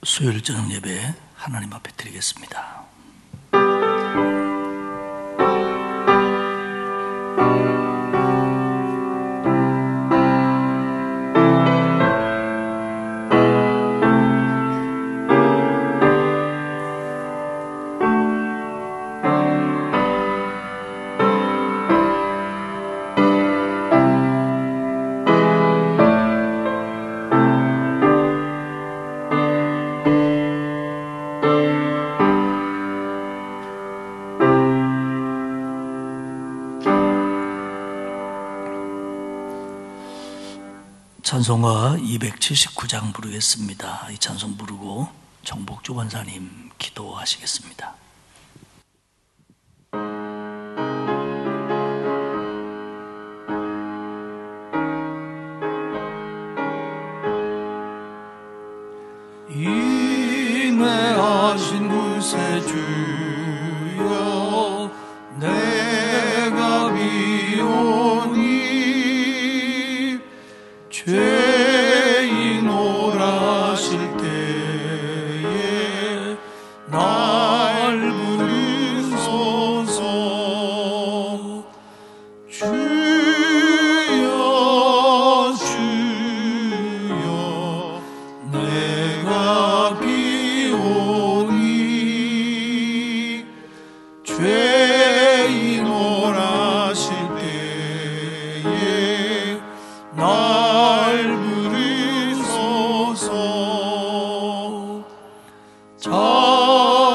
수요일 저녁 예배 하나님 앞에 드리겠습니다. 찬송가 279장 부르겠습니다. 이 찬송 부르고 정복주 권사님 기도하시겠습니다. 인내하신 구세주여 내가 비오니 죄인 오라 하실 때에 날 부르소서. 주여 주여 내가 비오니 죄인 오라 하실 때에 날 부르소서.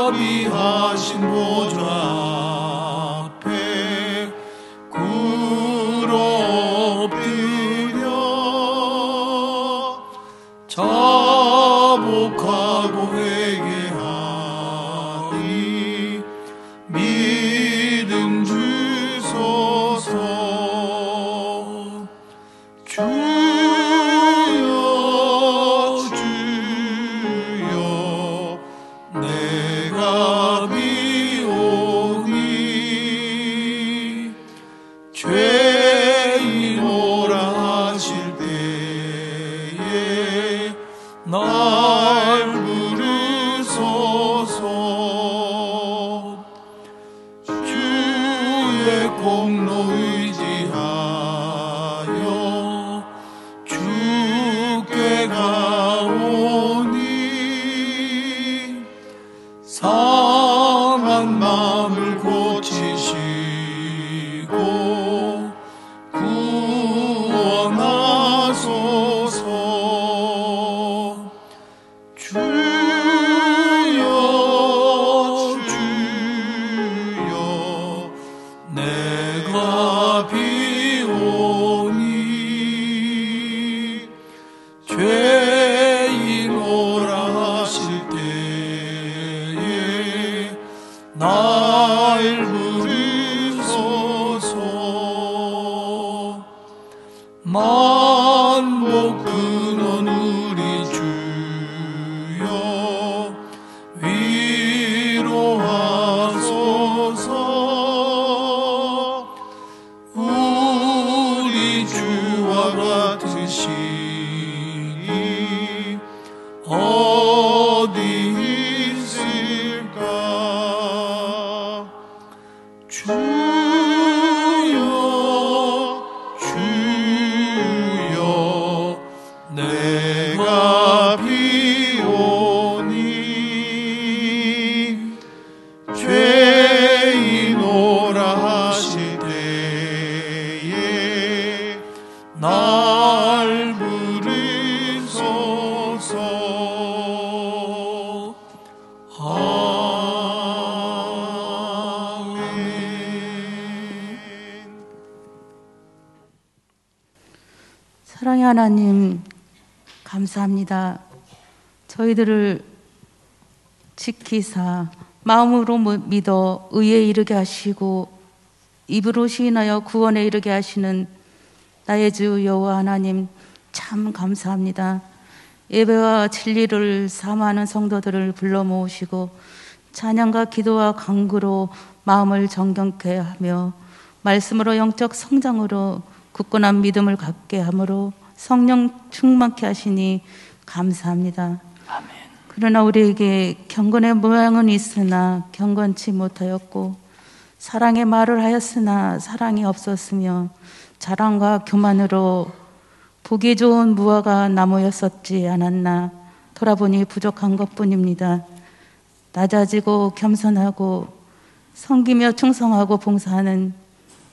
자비하신 보좌 앞에 굴 엎드려 자복하고 회개하니 믿음 주소서. 주여 주여 내가 비오니 죄인 오라 하실 때에 날 부르소서. 주의 공로 의지하여 주께 가오니 상한 마음을 고치시고 구원하소서. 주여 주여 내가 비오니 죄인 오라 하실 때에 날 부르소서. 만복 근원 우리 주여 위로하소서. 우리 주와 같으시니 어디 있을까. 주여 주여 내가 비오니 죄인 오라 하실 때에 날 부르소서. 아멘. 사랑의 하나님, 감사합니다. 저희들을 지키사 마음으로 믿어 의에 이르게 하시고 입으로 시인하여 구원에 이르게 하시는 나의 주 여호와 하나님, 참 감사합니다. 예배와 진리를 사모하는 성도들을 불러 모으시고 찬양과 기도와 간구로 마음을 정경케 하며 말씀으로 영적 성장으로 굳건한 믿음을 갖게 하므로 성령 충만케 하시니 감사합니다. 아멘. 그러나 우리에게 경건의 모양은 있으나 경건치 못하였고 사랑의 말을 하였으나 사랑이 없었으며 자랑과 교만으로 보기 좋은 무화과 나무였었지 않았나. 돌아보니 부족한 것뿐입니다. 낮아지고 겸손하고 섬기며 충성하고 봉사하는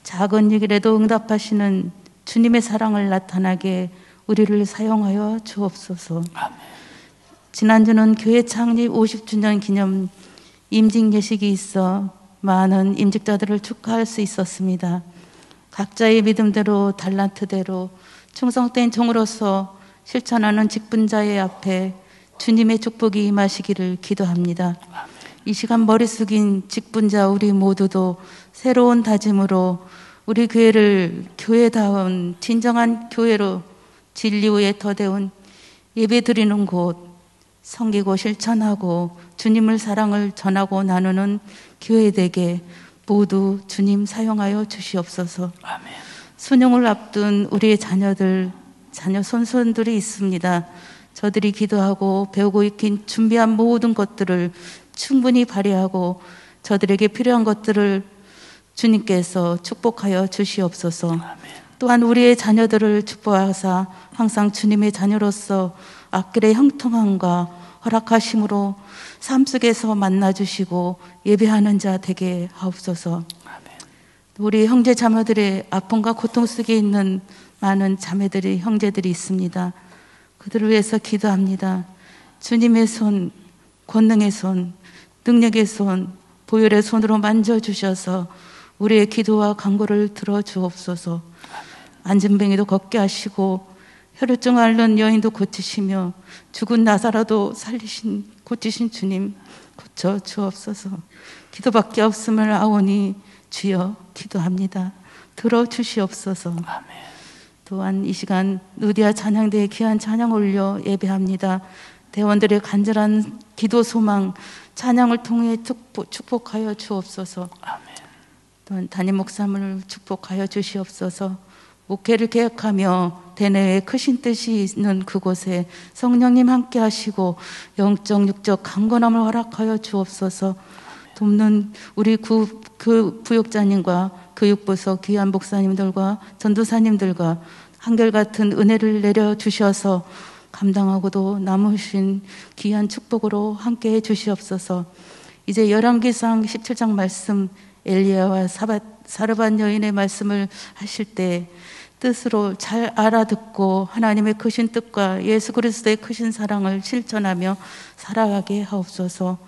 작은 일에도 응답하시는 주님의 사랑을 나타나게 우리를 사용하여 주옵소서. 아멘. 지난주는 교회 창립 50주년 기념 임직 예식이 있어 많은 임직자들을 축하할 수 있었습니다. 각자의 믿음대로 달란트대로 충성된 종으로서 실천하는 직분자의 앞에 주님의 축복이 임하시기를 기도합니다. 이 시간 머리 숙인 직분자 우리 모두도 새로운 다짐으로 우리 교회를 교회다운 진정한 교회로 진리 위에 더대운 예배 드리는 곳, 섬기고 실천하고 주님을 사랑을 전하고 나누는 교회 되게 모두 주님 사용하여 주시옵소서. 아멘. 수능을 앞둔 우리의 자녀 손손들이 있습니다. 저들이 기도하고 배우고 익힌 준비한 모든 것들을 충분히 발휘하고 저들에게 필요한 것들을 주님께서 축복하여 주시옵소서. 아멘. 또한 우리의 자녀들을 축복하사 항상 주님의 자녀로서 앞길의 형통함과 허락하심으로 삶 속에서 만나주시고 예배하는 자 되게 하옵소서. 우리 형제 자매들의 아픔과 고통 속에 있는 많은 자매들이 형제들이 있습니다. 그들을 위해서 기도합니다. 주님의 손, 권능의 손, 능력의 손, 보혈의 손으로 만져주셔서 우리의 기도와 간구를 들어주옵소서. 안진뱅이도 걷게 하시고 혈루증 앓는 여인도 고치시며 죽은 나사로도 고치신 주님 고쳐 주옵소서. 기도밖에 없음을 아오니 주여 기도합니다. 들어주시옵소서. 아멘. 또한 이 시간 누디아 찬양대에 귀한 찬양 올려 예배합니다. 대원들의 간절한 기도 소망 찬양을 통해 축복하여 주옵소서. 아멘. 또한 담임 목사님을 축복하여 주시옵소서. 목회를 계획하며 대내에 크신 뜻이 있는 그곳에 성령님 함께 하시고 영적 육적 강건함을 허락하여 주옵소서. 돕는 우리 그 부역자님과 교육부서 귀한 목사님들과 전도사님들과 한결같은 은혜를 내려주셔서 감당하고도 남으신 귀한 축복으로 함께해 주시옵소서. 이제 열왕기상 17장 말씀 엘리야와 사르밧 여인의 말씀을 하실 때 뜻으로 잘 알아듣고 하나님의 크신 뜻과 예수 그리스도의 크신 사랑을 실천하며 살아가게 하옵소서.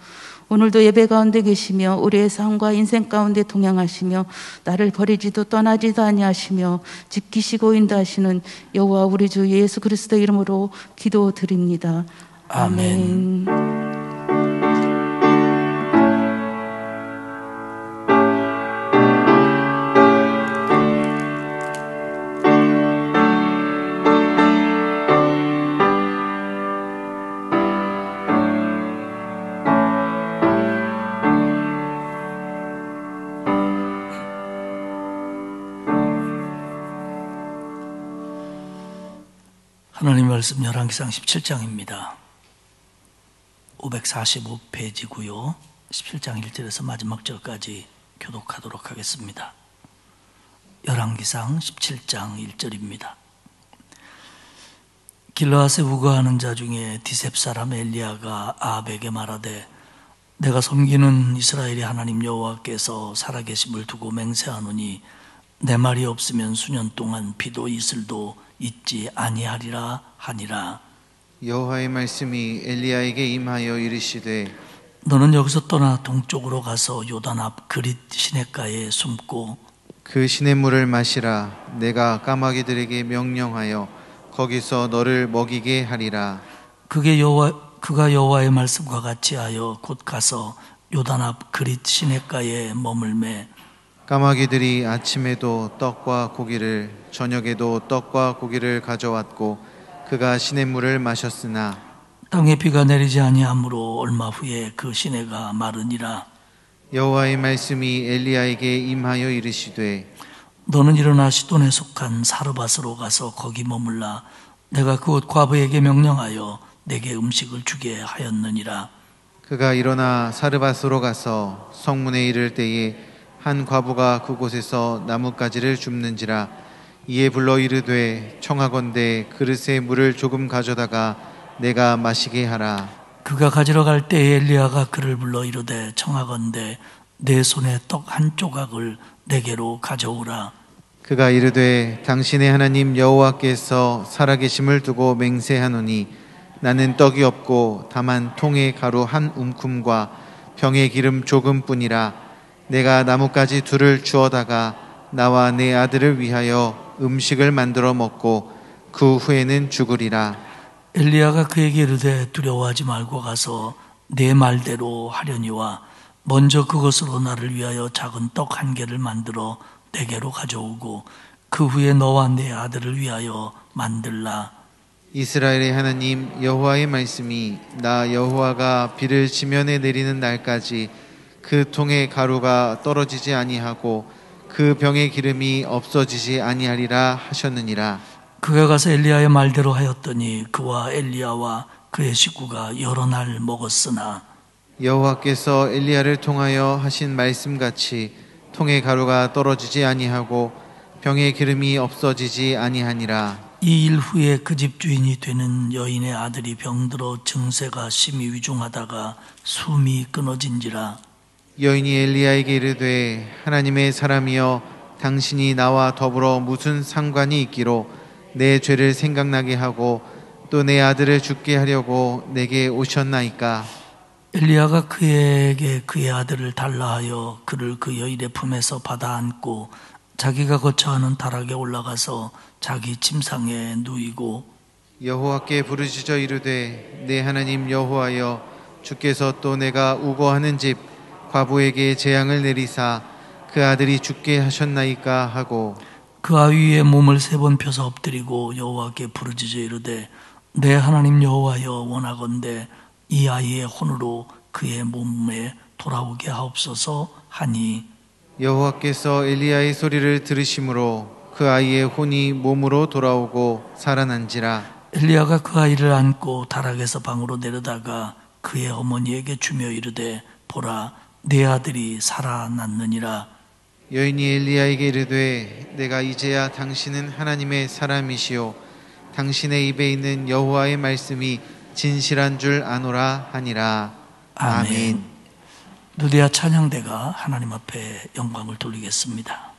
오늘도 예배 가운데 계시며 우리의 삶과 인생 가운데 동행하시며 나를 버리지도 떠나지도 아니하시며 지키시고 인도하시는 여호와 우리 주 예수 그리스도의 이름으로 기도드립니다. 아멘. 하나님 말씀 열왕기상 17장입니다. 545페이지고요. 17장 1절에서 마지막 절까지 교독하도록 하겠습니다. 열왕기상 17장 1절입니다. 길르앗에 우거하는 자 중에 디셉 사람 엘리야가 아합에게 말하되 내가 섬기는 이스라엘의 하나님 여호와께서 살아계심을 두고 맹세하노니 내 말이 없으면 수년 동안 비도 이슬도 있지 아니하리라 하니라. 여호와의 말씀이 엘리야에게 임하여 이르시되 너는 여기서 떠나 동쪽으로 가서 요단 앞 그릿 시냇가에 숨고 그 시냇물을 마시라. 내가 까마귀들에게 명령하여 거기서 너를 먹이게 하리라. 그가 여호와의 말씀과 같이 하여 곧 가서 요단 앞 그릿 시냇가에 머물매 까마귀들이 아침에도 떡과 고기를 저녁에도 떡과 고기를 가져왔고 그가 시냇물을 마셨으나 땅에 비가 내리지 아니하므로 얼마 후에 그 시내가 마르니라. 여호와의 말씀이 엘리야에게 임하여 이르시되 너는 일어나 시돈에 속한 사르밧으로 가서 거기 머물라. 내가 그곳 과부에게 명령하여 내게 음식을 주게 하였느니라. 그가 일어나 사르밧으로 가서 성문에 이를 때에 한 과부가 그곳에서 나뭇가지를 줍는지라. 이에 불러 이르되 청하건대 그릇에 물을 조금 가져다가 내가 마시게 하라. 그가 가지러 갈 때에 엘리야가 그를 불러 이르되 청하건대 내 손에 떡 한 조각을 내게로 가져오라. 그가 이르되 당신의 하나님 여호와께서 살아계심을 두고 맹세하노니 나는 떡이 없고 다만 통에 가루 한 움큼과 병에 기름 조금뿐이라. 내가 나뭇가지 둘을 주어다가 나와 내 아들을 위하여 음식을 만들어 먹고 그 후에는 죽으리라. 엘리야가 그에게 이르되 두려워하지 말고 가서 내 말대로 하려니와 먼저 그것으로 나를 위하여 작은 떡 한 개를 만들어 내게로 가져오고 그 후에 너와 내 아들을 위하여 만들라. 이스라엘의 하나님 여호와의 말씀이 나 여호와가 비를 지면에 내리는 날까지 그 통에 가루가 떨어지지 아니하고 그 병의 기름이 없어지지 아니하리라 하셨느니라. 그가 가서 엘리야의 말대로 하였더니 그와 엘리야와 그의 식구가 여러 날 먹었으나 여호와께서 엘리야를 통하여 하신 말씀같이 통에 가루가 떨어지지 아니하고 병의 기름이 없어지지 아니하니라. 이 일 후에 그 집 주인이 되는 여인의 아들이 병들어 증세가 심히 위중하다가 숨이 끊어진지라. 여인이 엘리야에게 이르되 하나님의 사람이여 당신이 나와 더불어 무슨 상관이 있기로 내 죄를 생각나게 하고 또 내 아들을 죽게 하려고 내게 오셨나이까. 엘리야가 그에게 그의 아들을 달라 하여 그를 그 여인의 품에서 받아 안고 자기가 거처하는 다락에 올라가서 자기 침상에 누이고 여호와께 부르짖어 이르되 내 하나님 여호와여 주께서 또 내가 우거하는 집 과부에게 재앙을 내리사 그 아들이 죽게 하셨나이까 하고 그 아위 위에 몸을 3번 펴서 엎드리고 여호와께 부르짖어 이르되 내 하나님 여호와여 원하건대 이 아이의 혼으로 그의 몸에 돌아오게 하옵소서 하니 여호와께서 엘리야의 소리를 들으심으로 그 아이의 혼이 몸으로 돌아오고 살아난지라. 엘리야가 그 아이를 안고 다락에서 방으로 내려다가 그의 어머니에게 주며 이르되 보라 내 아들이 살아났느니라. 여인이 엘리야에게 이르되 내가 이제야 당신은 하나님의 사람이시오 당신의 입에 있는 여호와의 말씀이 진실한 줄 아노라 하니라. 아멘. 누디아 찬양대가 하나님 앞에 영광을 돌리겠습니다.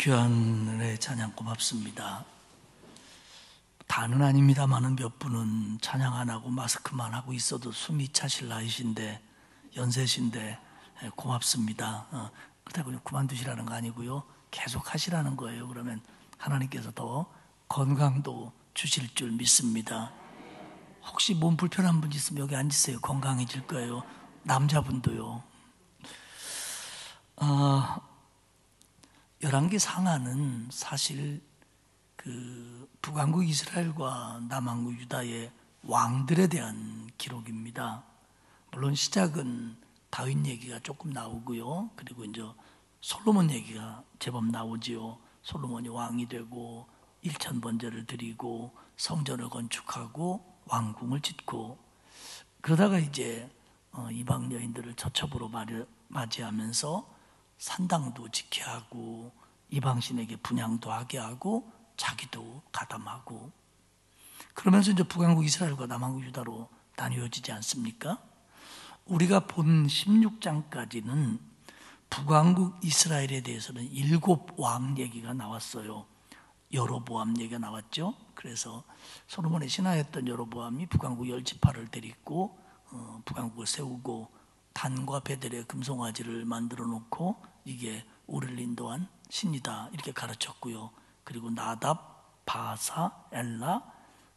귀한 은혜 찬양 고맙습니다. 다는 아닙니다만은 몇 분은 찬양 안 하고 마스크만 하고 있어도 숨이 차실 나이신데, 연세신데 고맙습니다. 그렇다고 그만두시라는 거 아니고요, 계속 하시라는 거예요. 그러면 하나님께서 더 건강도 주실 줄 믿습니다. 혹시 몸 불편한 분 있으면 여기 앉으세요. 건강해질 거예요. 남자분도요. 열왕기 상하는 사실 그 북왕국 이스라엘과 남왕국 유다의 왕들에 대한 기록입니다. 물론 시작은 다윗 얘기가 조금 나오고요. 그리고 이제 솔로몬 얘기가 제법 나오지요. 솔로몬이 왕이 되고 일천 번제를 드리고 성전을 건축하고 왕궁을 짓고, 그러다가 이제 이방 여인들을 처첩으로 맞이하면서 산당도 지켜야 하고 이방신에게 분향도 하게 하고 자기도 가담하고, 그러면서 이제 북왕국 이스라엘과 남왕국 유다로 나뉘어지지 않습니까? 우리가 본 16장까지는 북왕국 이스라엘에 대해서는 7왕 얘기가 나왔어요. 여로보암 얘기가 나왔죠. 그래서 솔로몬의 신하였던 여로보암이 북왕국 10지파를 데리고 북왕국을 세우고 단과 베델의 금송아지를 만들어 놓고 이게 우리를 인도한 신이다 이렇게 가르쳤고요. 그리고 나답, 바사, 엘라,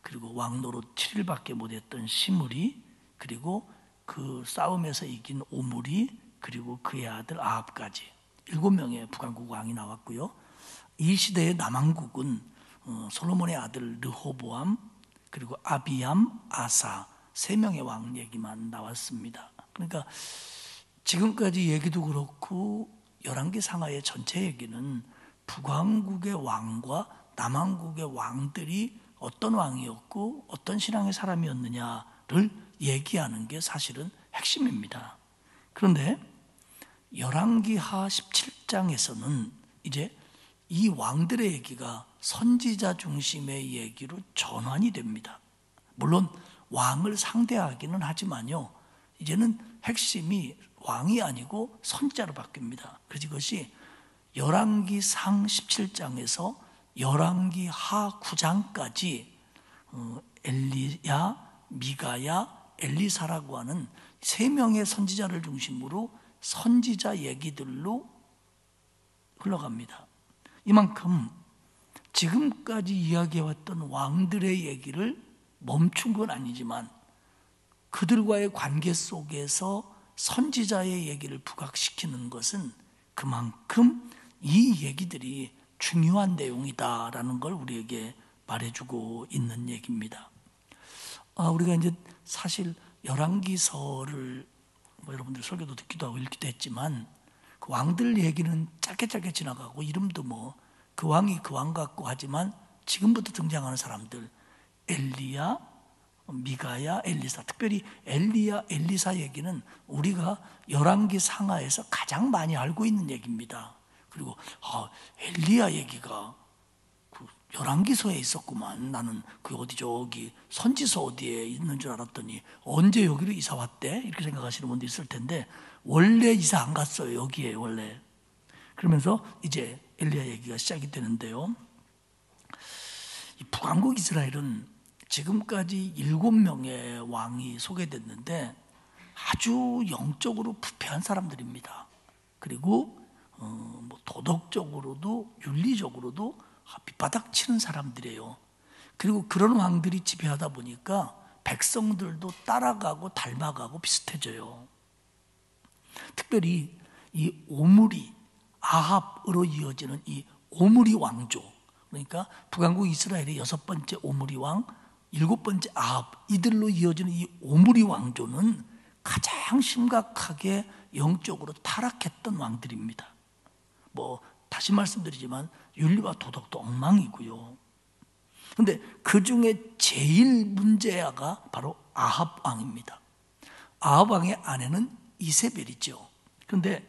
그리고 왕노릇 7일밖에 못했던 시므리, 그리고 그 싸움에서 이긴 오므리, 그리고 그의 아들 아합까지 7명의 북왕국 왕이 나왔고요. 이 시대의 남왕국은 솔로몬의 아들 르호보암, 그리고 아비암, 아사 3명의 왕 얘기만 나왔습니다. 그러니까 지금까지 얘기도 그렇고 열왕기 상하의 전체 얘기는 북왕국의 왕과 남왕국의 왕들이 어떤 왕이었고 어떤 신앙의 사람이었느냐를 얘기하는 게 사실은 핵심입니다. 그런데 열왕기하 17장에서는 이제 이 왕들의 얘기가 선지자 중심의 얘기로 전환이 됩니다. 물론 왕을 상대하기는 하지만요, 이제는 핵심이 왕이 아니고 선지자로 바뀝니다. 그래서 이것이 열왕기 상 17장에서 열왕기 하 9장까지 엘리야, 미가야, 엘리사라고 하는 3명의 선지자를 중심으로 선지자 얘기들로 흘러갑니다. 이만큼 지금까지 이야기해왔던 왕들의 얘기를 멈춘 건 아니지만 그들과의 관계 속에서 선지자의 얘기를 부각시키는 것은 그만큼 이 얘기들이 중요한 내용이다라는 걸 우리에게 말해주고 있는 얘기입니다. 우리가 이제 사실 열왕기서를 여러분들 설교도 듣기도 하고 읽기도 했지만 그 왕들 얘기는 짧게 지나가고 이름도 그 왕이 그 왕 같고 하지만 지금부터 등장하는 사람들 엘리야, 미가야, 엘리사, 특별히 엘리야, 엘리사 얘기는 우리가 열왕기 상하에서 가장 많이 알고 있는 얘기입니다. 그리고 엘리야 얘기가 그 열왕기서에 있었구만. 나는 그 어디 저기 선지서 어디에 있는 줄 알았더니 언제 여기로 이사 왔대? 이렇게 생각하시는 분도 있을 텐데 원래 이사 안 갔어요. 여기에 원래. 그러면서 이제 엘리야 얘기가 시작이 되는데요. 이 북왕국 이스라엘은 지금까지 7명의 왕이 소개됐는데 아주 영적으로 부패한 사람들입니다. 그리고 도덕적으로도 윤리적으로도 밑바닥 치는 사람들이에요. 그리고 그런 왕들이 지배하다 보니까 백성들도 따라가고 닮아가고 비슷해져요. 특별히 이 오므리, 아합으로 이어지는 이 오므리 왕조, 그러니까 북왕국 이스라엘의 6번째 오므리 왕, 7번째 아합, 이들로 이어지는 이 오므리 왕조는 가장 심각하게 영적으로 타락했던 왕들입니다. 다시 말씀드리지만 윤리와 도덕도 엉망이고요. 그런데 그 중에 제일 문제아가 바로 아합 왕입니다. 아합 왕의 아내는 이세벨이죠. 그런데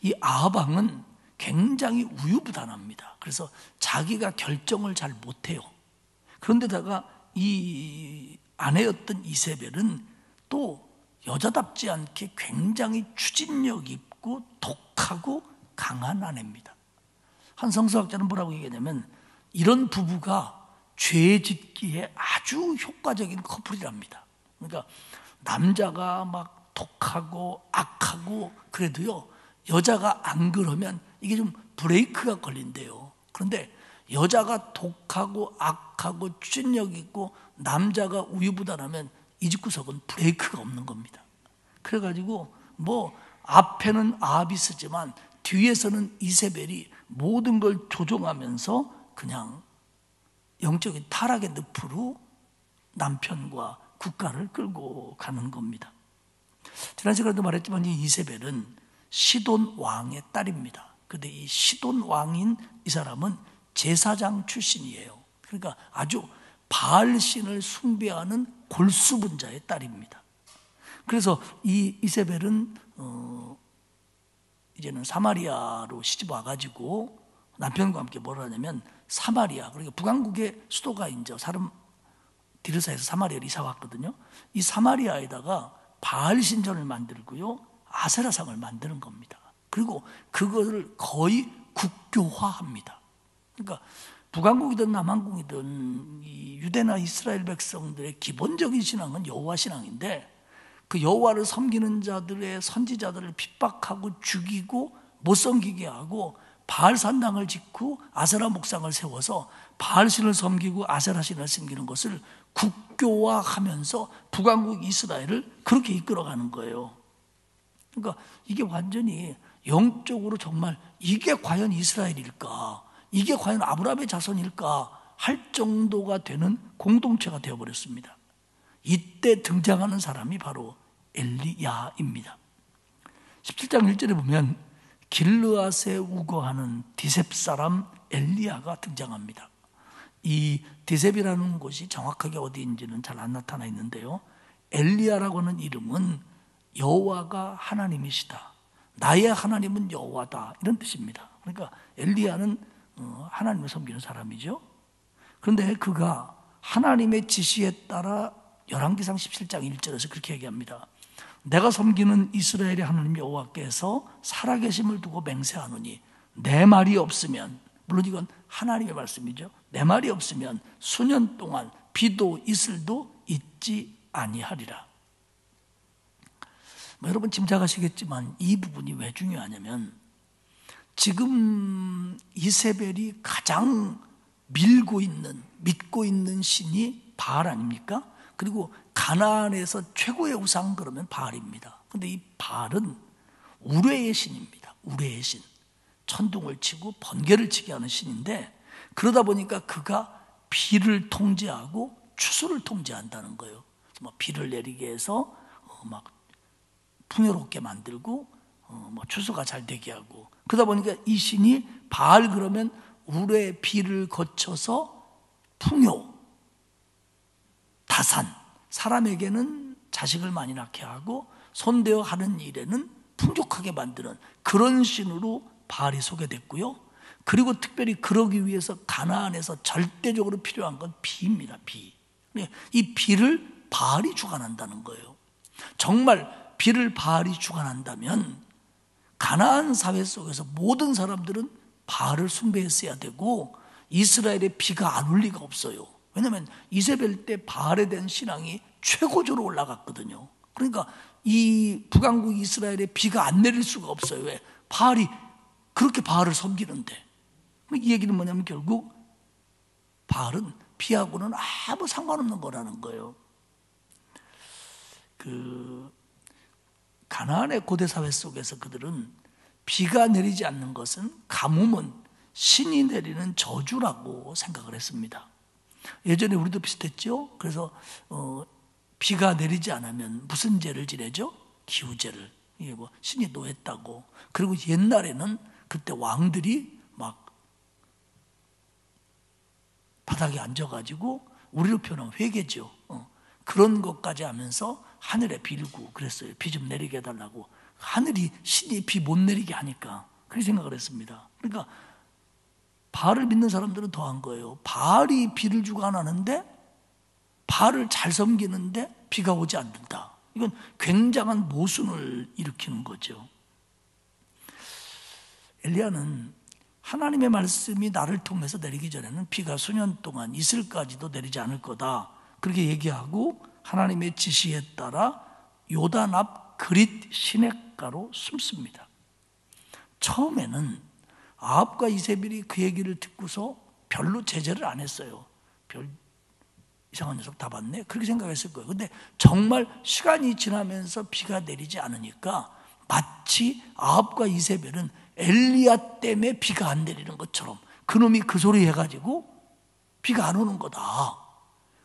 이 아합 왕은 굉장히 우유부단합니다. 그래서 자기가 결정을 잘 못해요. 그런데다가 이 아내였던 이세벨은 또 여자답지 않게 굉장히 추진력 있고 독하고 강한 아내입니다. 한 성서학자는 뭐라고 얘기하냐면 이런 부부가 죄 짓기에 아주 효과적인 커플이랍니다. 그러니까 남자가 막 독하고 악하고 그래도요, 여자가 안 그러면 이게 좀 브레이크가 걸린대요. 그런데 여자가 독하고 악하고 추진력 있고 남자가 우유부단하면 이 집구석은 브레이크가 없는 겁니다. 그래가지고 뭐 앞에는 아합이 쓰지만 뒤에서는 이세벨이 모든 걸 조종하면서 그냥 영적인 타락의 늪으로 남편과 국가를 끌고 가는 겁니다. 지난 시간에도 말했지만 이 이세벨은 시돈 왕의 딸입니다. 그런데 이 시돈 왕인 이 사람은 제사장 출신이에요. 그러니까 아주 바알신을 숭배하는 골수분자의 딸입니다. 그래서 이 이세벨은 이제는 사마리아로 시집 와가지고 남편과 함께 뭘 하냐면 사마리아, 그러니까 북왕국의 수도가 이제 디르사에서 사마리아로 이사 왔거든요. 이 사마리아에다가 바알 신전을 만들고요, 아세라상을 만드는 겁니다. 그리고 그것을 거의 국교화합니다. 그러니까 북왕국이든 남왕국이든 이 유대나 이스라엘 백성들의 기본적인 신앙은 여호와 신앙인데, 그 여호와를 섬기는 자들의 선지자들을 핍박하고 죽이고 못 섬기게 하고 바알 산당을 짓고 아세라 목상을 세워서 바알신을 섬기고 아세라신을 섬기는 것을 국교화하면서 북왕국 이스라엘을 그렇게 이끌어가는 거예요. 그러니까 이게 완전히 영적으로 정말 이게 과연 이스라엘일까, 이게 과연 아브라함의 자손일까 할 정도가 되는 공동체가 되어버렸습니다. 이때 등장하는 사람이 바로 엘리야입니다. 17장 1절에 보면 길르앗에 우거하는 디셉 사람 엘리야가 등장합니다. 이 디셉이라는 곳이 정확하게 어디인지는 잘 안 나타나 있는데요, 엘리야라고 하는 이름은 여호와가 하나님이시다, 나의 하나님은 여호와다, 이런 뜻입니다. 그러니까 엘리야는 하나님을 섬기는 사람이죠. 그런데 그가 하나님의 지시에 따라 열왕기상 17장 1절에서 그렇게 얘기합니다. 내가 섬기는 이스라엘의 하나님 여호와께서 살아계심을 두고 맹세하노니 내 말이 없으면, 물론 이건 하나님의 말씀이죠, 내 말이 없으면 수년 동안 비도 이슬도 있지 아니하리라. 여러분 짐작하시겠지만 이 부분이 왜 중요하냐면, 지금 이세벨이 가장 믿고 있는 신이 바알 아닙니까? 그리고 가나안에서 최고의 우상 그러면 바알입니다. 그런데 이 바알은 우레의 신입니다. 우레의 신. 천둥을 치고 번개를 치게 하는 신인데, 그러다 보니까 그가 비를 통제하고 추수를 통제한다는 거예요. 비를 내리게 해서 막 풍요롭게 만들고 추수가 잘 되게 하고, 그러다 보니까 이 신이 바알 그러면 우레의 비를 거쳐서 풍요, 다산, 사람에게는 자식을 많이 낳게 하고 손대어 하는 일에는 풍족하게 만드는 그런 신으로 바알이 소개됐고요. 그리고 특별히 그러기 위해서 가나안에서 절대적으로 필요한 건 비입니다. 비. 이 비를 바알이 주관한다는 거예요. 정말 비를 바알이 주관한다면 가나안 사회 속에서 모든 사람들은 바알을 숭배했어야 되고 이스라엘에 비가 안 올 리가 없어요. 왜냐하면 이세벨 때 바알에 대한 신앙이 최고조로 올라갔거든요. 그러니까 이 북왕국 이스라엘에 비가 안 내릴 수가 없어요. 왜? 바알이 그렇게 바알을 섬기는데. 이 얘기는 뭐냐면 결국 바알은 비하고는 아무 상관없는 거라는 거예요. 가나안의 고대 사회 속에서 그들은 비가 내리지 않는 것은 가뭄은 신이 내리는 저주라고 생각을 했습니다. 예전에 우리도 비슷했죠. 그래서 비가 내리지 않으면 무슨 죄를 지내죠? 기후죄를. 이게 뭐 신이 노했다고. 그리고 옛날에는 그때 왕들이 막 바닥에 앉아가지고 우리로 표현하면 회개죠. 그런 것까지 하면서 하늘에 빌고 그랬어요. 비 좀 내리게 해달라고. 하늘이 신이 비 못 내리게 하니까 그렇게 생각을 했습니다. 그러니까 바알을 믿는 사람들은 더한 거예요. 바알이 비를 주관하는데 바알을 잘 섬기는데 비가 오지 않는다. 이건 굉장한 모순을 일으키는 거죠. 엘리야는 하나님의 말씀이 나를 통해서 내리기 전에는 비가 수년 동안 이슬까지도 내리지 않을 거다, 그렇게 얘기하고 하나님의 지시에 따라 요단 앞 그릿 시냇가로 숨습니다. 처음에는 아합과 이세벨이 그 얘기를 듣고서 별로 제재를 안 했어요. 별 이상한 녀석 다 봤네, 그렇게 생각했을 거예요. 근데 정말 시간이 지나면서 비가 내리지 않으니까 마치 아합과 이세벨은 엘리야 때문에 비가 안 내리는 것처럼 그놈이 그 소리 해가지고 비가 안 오는 거다.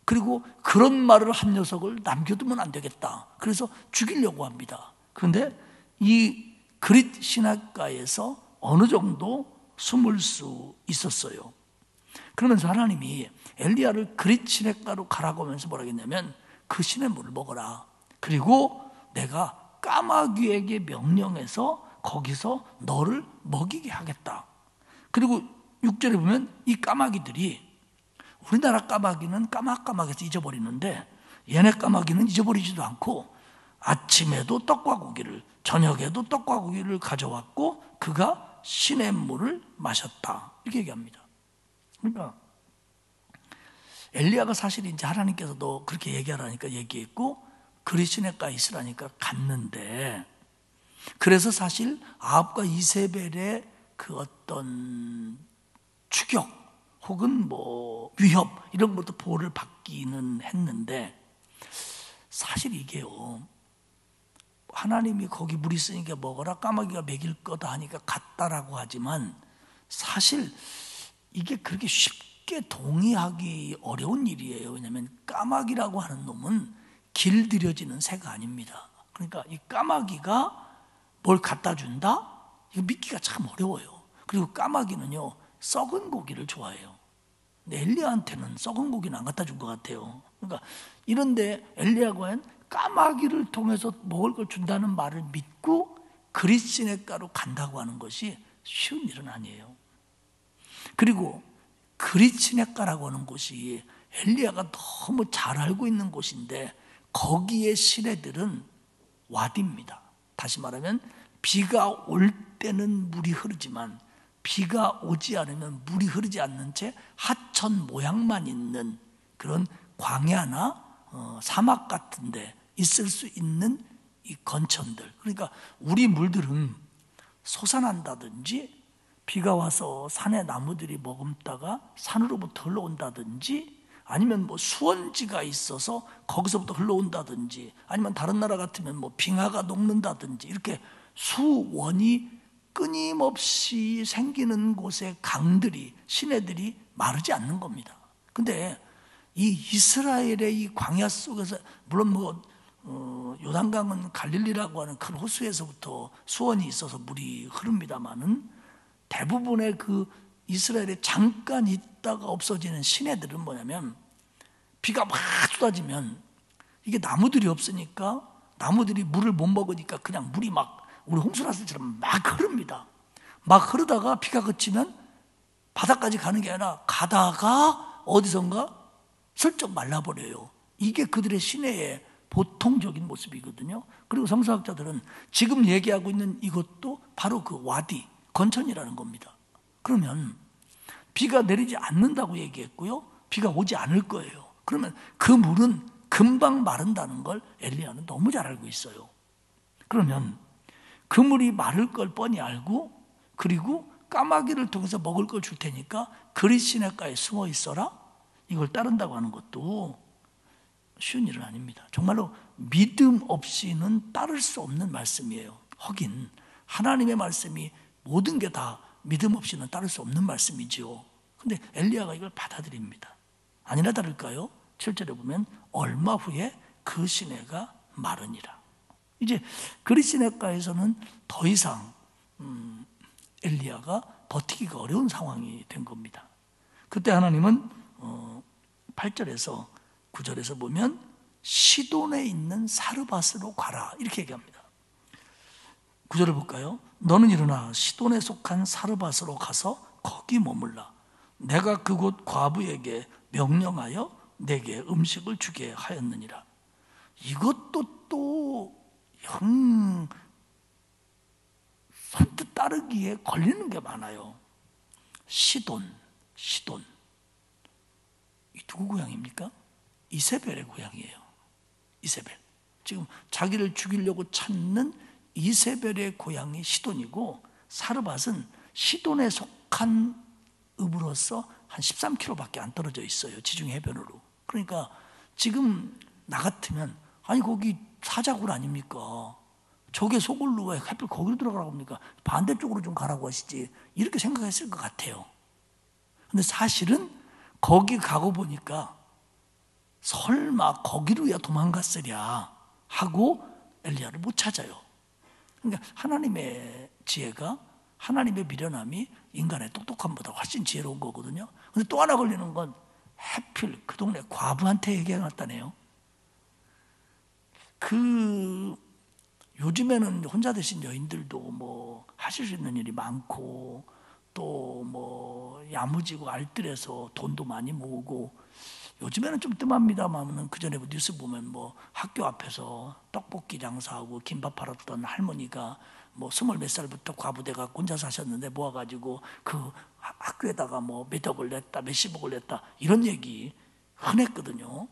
그리고 그런 말을 한 녀석을 남겨두면 안 되겠다. 그래서 죽이려고 합니다. 그런데 이 그릿 시냇가에서 어느 정도 숨을 수 있었어요. 그러면서 하나님이 엘리야를 그릿 시냇가로 가라고 하면서 뭐라 했냐면 그 시냇물을 먹어라. 그리고 내가 까마귀에게 명령해서 거기서 너를 먹이게 하겠다. 그리고 6절에 보면 이 까마귀들이, 우리나라 까마귀는 까마까마해서 잊어버리는데 얘네 까마귀는 잊어버리지도 않고 아침에도 떡과 고기를, 저녁에도 떡과 고기를 가져왔고 그가 시냇물을 마셨다, 이렇게 얘기합니다. 그러니까 엘리야가 사실 이제 하나님께서 너 그렇게 얘기하라니까 얘기했고 그릿 시냇가에 있으라니까 갔는데, 그래서 사실 아합과 이세벨의 그 어떤 추격 혹은 뭐 위협 이런 것도 보호를 받기는 했는데, 사실 이게요, 하나님이 거기 물 있으니까 먹어라, 까마귀가 먹일 거다 하니까 갔다라고 하지만 사실 이게 그렇게 쉽게 동의하기 어려운 일이에요. 왜냐하면 까마귀라고 하는 놈은 길들여지는 새가 아닙니다. 그러니까 이 까마귀가 뭘 갖다 준다? 이거 믿기가 참 어려워요. 그리고 까마귀는요, 썩은 고기를 좋아해요. 근데 엘리야한테는 썩은 고기는 안 갖다 준 것 같아요. 그러니까 이런데 엘리야가 까마귀를 통해서 먹을 걸 준다는 말을 믿고 그릿 시냇가로 간다고 하는 것이 쉬운 일은 아니에요. 그리고 그릿 시냇가라고 하는 곳이 엘리야가 너무 잘 알고 있는 곳인데 거기에 시내들은 와디입니다. 다시 말하면 비가 올 때는 물이 흐르지만 비가 오지 않으면 물이 흐르지 않는 채 하천 모양만 있는 그런 광야나 사막 같은 데 있을 수 있는 이 건천들. 그러니까 우리 물들은 솟아난다든지 비가 와서 산의 나무들이 머금다가 산으로부터 흘러온다든지 아니면 뭐 수원지가 있어서 거기서부터 흘러온다든지 아니면 다른 나라 같으면 뭐 빙하가 녹는다든지 이렇게 수원이 끊임없이 생기는 곳의 강들이, 시내들이 마르지 않는 겁니다. 근데 이 이스라엘의 이 광야 속에서, 물론 뭐 요단강은 갈릴리라고 하는 큰 호수에서부터 수원이 있어서 물이 흐릅니다마는 대부분의 그 이스라엘에 잠깐 있다가 없어지는 시내들은 뭐냐면 비가 막 쏟아지면 이게 나무들이 없으니까 나무들이 물을 못 먹으니까 그냥 물이 막 우리 홍수나스처럼 막 흐릅니다. 막 흐르다가 비가 그치면 바다까지 가는 게 아니라 가다가 어디선가 슬쩍 말라버려요. 이게 그들의 시내의 보통적인 모습이거든요. 그리고 성서학자들은 지금 얘기하고 있는 이것도 바로 그 와디, 건천이라는 겁니다. 그러면 비가 내리지 않는다고 얘기했고요, 비가 오지 않을 거예요. 그러면 그 물은 금방 마른다는 걸 엘리야는 너무 잘 알고 있어요. 그러면 그 물이 마를 걸 뻔히 알고, 그리고 까마귀를 통해서 먹을 걸 줄 테니까 그릿 시냇가에 숨어 있어라, 이걸 따른다고 하는 것도 쉬운 일은 아닙니다. 정말로 믿음 없이는 따를 수 없는 말씀이에요. 하긴 하나님의 말씀이 모든 게 다 믿음 없이는 따를 수 없는 말씀이지요. 근데 엘리야가 이걸 받아들입니다. 아니나 다를까요? 7절에 보면 얼마 후에 그 시내가 마르니라. 이제 그릿 시냇가에서는 더 이상 엘리야가 버티기가 어려운 상황이 된 겁니다. 그때 하나님은 8절에서 9절에서 보면 시돈에 있는 사르밧으로 가라, 이렇게 얘기합니다. 9절을 볼까요? 너는 일어나 시돈에 속한 사르밧으로 가서 거기 머물라. 내가 그곳 과부에게 명령하여 내게 음식을 주게 하였느니라. 이것도 또 영 선뜻 따르기에 걸리는 게 많아요. 시돈. 이 누구 고향입니까? 이세벨의 고향이에요. 이세벨. 지금 자기를 죽이려고 찾는 이세벨의 고향이 시돈이고, 사르밧은 시돈에 속한 읍으로서 한 13km밖에 안 떨어져 있어요. 지중 해변으로. 그러니까 지금 나 같으면 아니 거기 사자굴 아닙니까? 저게 소굴로 왜 하필 거기로 들어가라고 합니까? 반대쪽으로 좀 가라고 하시지, 이렇게 생각했을 것 같아요. 근데 사실은 거기 가고 보니까 설마 거기로야 도망갔으랴 하고 엘리야를 못 찾아요. 그러니까 하나님의 지혜가, 하나님의 미련함이 인간의 똑똑함보다 훨씬 지혜로운 거거든요. 근데 또 하나 걸리는 건 하필 그 동네 과부한테 얘기해놨다네요. 요즘에는 혼자 되신 여인들도 뭐 하실 수 있는 일이 많고, 또 뭐 야무지고 알뜰해서 돈도 많이 모으고, 요즘에는 좀 뜸합니다만 그 전에 뉴스 보면 뭐 학교 앞에서 떡볶이 장사하고 김밥 팔았던 할머니가 뭐 20몇 살부터 과부대가 혼자 사셨는데 모아가지고 그 학교에다가 뭐 몇억을 냈다, 몇십억을 냈다, 이런 얘기 흔했거든요.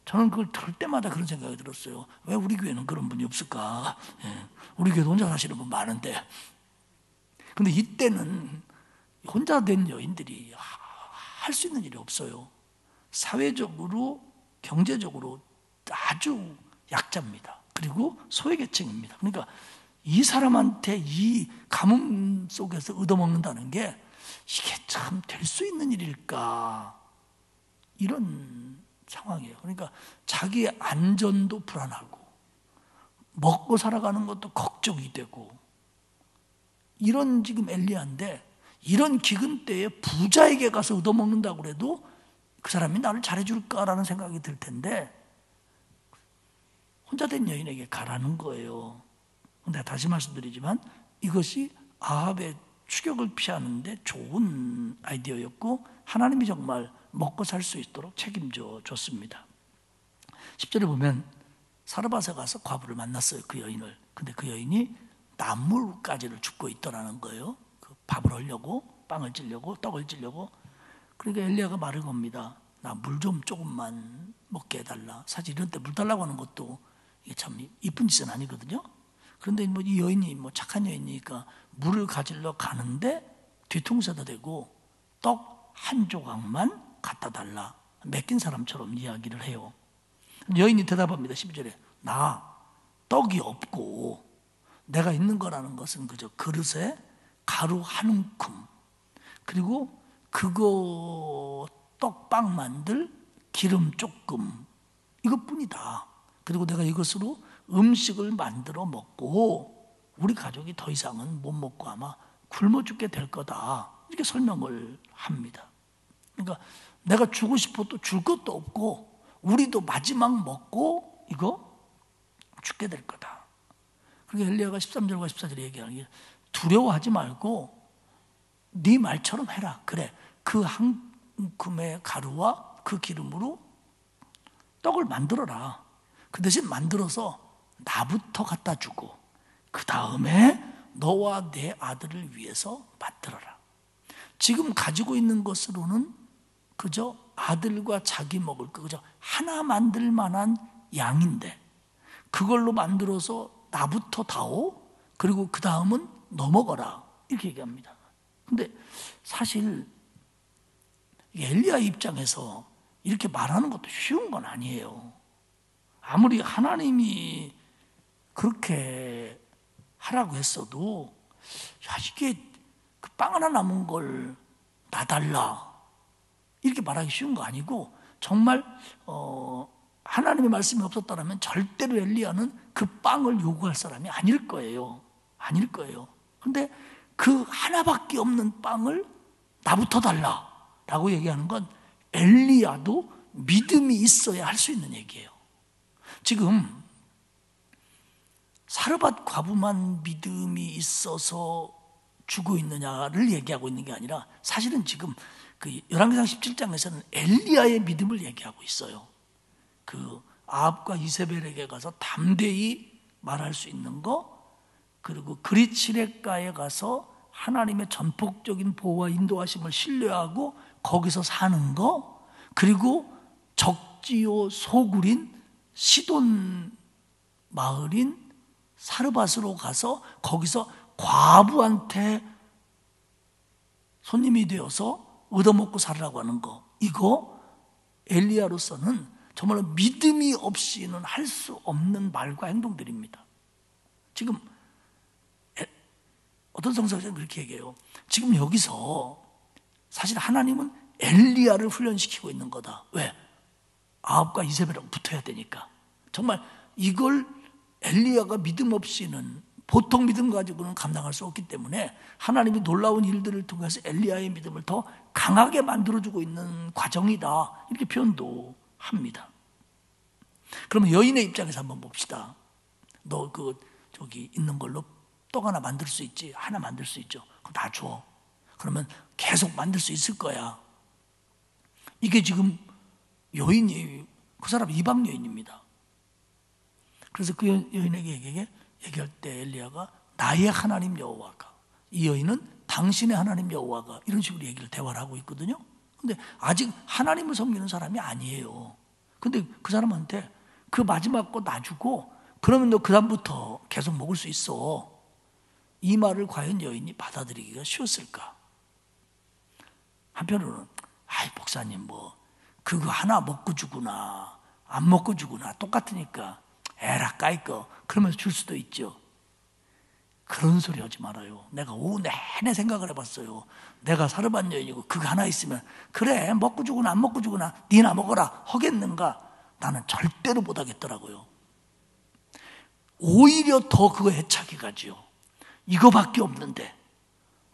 저는 그걸 들을 때마다 그런 생각이 들었어요. 왜 우리 교회는 그런 분이 없을까? 우리 교회 혼자 사시는 분 많은데. 근데 이때는 혼자 된 여인들이 할 수 있는 일이 없어요. 사회적으로, 경제적으로 아주 약자입니다. 그리고 소외계층입니다. 그러니까 이 사람한테 이 가뭄 속에서 얻어먹는다는 게 이게 참 될 수 있는 일일까, 이런 상황이에요. 그러니까 자기의 안전도 불안하고 먹고 살아가는 것도 걱정이 되고, 이런 지금 엘리야인데, 이런 기근 때에 부자에게 가서 얻어먹는다고 해도 그 사람이 나를 잘해줄까라는 생각이 들 텐데, 혼자 된 여인에게 가라는 거예요. 근데 다시 말씀드리지만 이것이 아합의 추격을 피하는데 좋은 아이디어였고, 하나님이 정말 먹고 살 수 있도록 책임져 줬습니다. 10절에 보면 사르밧에 가서 과부를 만났어요, 그 여인을. 근데 그 여인이 나물가지를 줍고 있더라는 거예요. 그 밥을 하려고, 빵을 찌려고, 떡을 찌려고. 그러니까 엘리야가 말을 겁니다. 나 물 좀 조금만 먹게 해달라. 사실 이런 때 물 달라고 하는 것도 이게 참 이쁜 짓은 아니거든요. 그런데 뭐 이 여인이 뭐 착한 여인이니까 물을 가지러 가는데 뒤통수에다 대고 떡 한 조각만 갖다 달라, 맡긴 사람처럼 이야기를 해요. 여인이 대답합니다. 12절에 나 떡이 없고 내가 있는 거라는 것은 그저 그릇에 가루 한 움큼, 그리고 그거 떡빵 만들 기름 조금, 이것뿐이다. 그리고 내가 이것으로 음식을 만들어 먹고 우리 가족이 더 이상은 못 먹고 아마 굶어 죽게 될 거다, 이렇게 설명을 합니다. 그러니까 내가 주고 싶어도 줄 것도 없고 우리도 마지막 먹고 이거 죽게 될 거다. 그러니까 엘리야가 13절과 14절에 얘기하는 게, 두려워하지 말고 네 말처럼 해라. 그래, 그 한 움큼의 가루와 그 기름으로 떡을 만들어라. 그 대신 만들어서 나부터 갖다 주고 그 다음에 너와 내 아들을 위해서 만들어라. 지금 가지고 있는 것으로는 그저 아들과 자기 먹을 거 그저 하나 만들 만한 양인데, 그걸로 만들어서 나부터 다오, 그리고 그 다음은 너 먹어라, 이렇게 얘기합니다. 근데 사실 엘리야 입장에서 이렇게 말하는 것도 쉬운 건 아니에요. 아무리 하나님이 그렇게 하라고 했어도, 야, 이게 그 빵 하나 남은 걸 놔달라, 이렇게 말하기 쉬운 거 아니고, 정말 하나님의 말씀이 없었다면 절대로 엘리야는 그 빵을 요구할 사람이 아닐 거예요. 아닐 거예요. 근데 그 하나밖에 없는 빵을 나부터 달라라고 얘기하는 건 엘리야도 믿음이 있어야 할 수 있는 얘기예요. 지금 사르밧 과부만 믿음이 있어서 주고 있느냐를 얘기하고 있는 게 아니라, 사실은 지금 그 열왕기상 17장에서는 엘리야의 믿음을 얘기하고 있어요. 그 아합과 이세벨에게 가서 담대히 말할 수 있는 거, 그리고 그릿시레가에 가서 하나님의 전폭적인 보호와 인도하심을 신뢰하고 거기서 사는 거, 그리고 적지요 소굴인 시돈 마을인 사르밧으로 가서 거기서 과부한테 손님이 되어서 얻어먹고 살으라고 하는 거, 이거 엘리야로서는 정말로 믿음이 없이는 할 수 없는 말과 행동들입니다. 지금 어떤 성서에서는 그렇게 얘기해요. 지금 여기서 사실 하나님은 엘리야를 훈련시키고 있는 거다. 왜? 아합과 이세벨하고 붙어야 되니까. 정말 이걸 엘리야가 믿음 없이는, 보통 믿음 가지고는 감당할 수 없기 때문에 하나님이 놀라운 일들을 통해서 엘리야의 믿음을 더 강하게 만들어주고 있는 과정이다, 이렇게 표현도 합니다. 그러면 여인의 입장에서 한번 봅시다. 너 저기 있는 걸로 떡 하나 만들 수 있지? 하나 만들 수 있죠. 그럼 다 줘. 그러면 계속 만들 수 있을 거야. 이게 지금 여인이, 그 사람 이방 여인입니다. 그래서 그 여인에게 얘기할 때 엘리야가 나의 하나님 여호와가, 이 여인은 당신의 하나님 여호와가, 이런 식으로 대화를 하고 있거든요. 근데 아직 하나님을 섬기는 사람이 아니에요. 근데 그 사람한테 그 마지막 거 놔주고 그러면 너 그 다음부터 계속 먹을 수 있어. 이 말을 과연 여인이 받아들이기가 쉬웠을까? 한편으로는 아이 목사님 뭐 그거 하나 먹고 주구나 안 먹고 주구나 똑같으니까 에라 까이꺼 그러면서 줄 수도 있죠. 그런 소리 하지 말아요. 내가 오후 내내 생각을 해봤어요. 내가 사르밧 여인이고 그거 하나 있으면 그래 먹고 주구나 안 먹고 주구나 니나 먹어라 하겠는가? 나는 절대로 못하겠더라고요. 오히려 더 그거 애착이 가지요. 이거밖에 없는데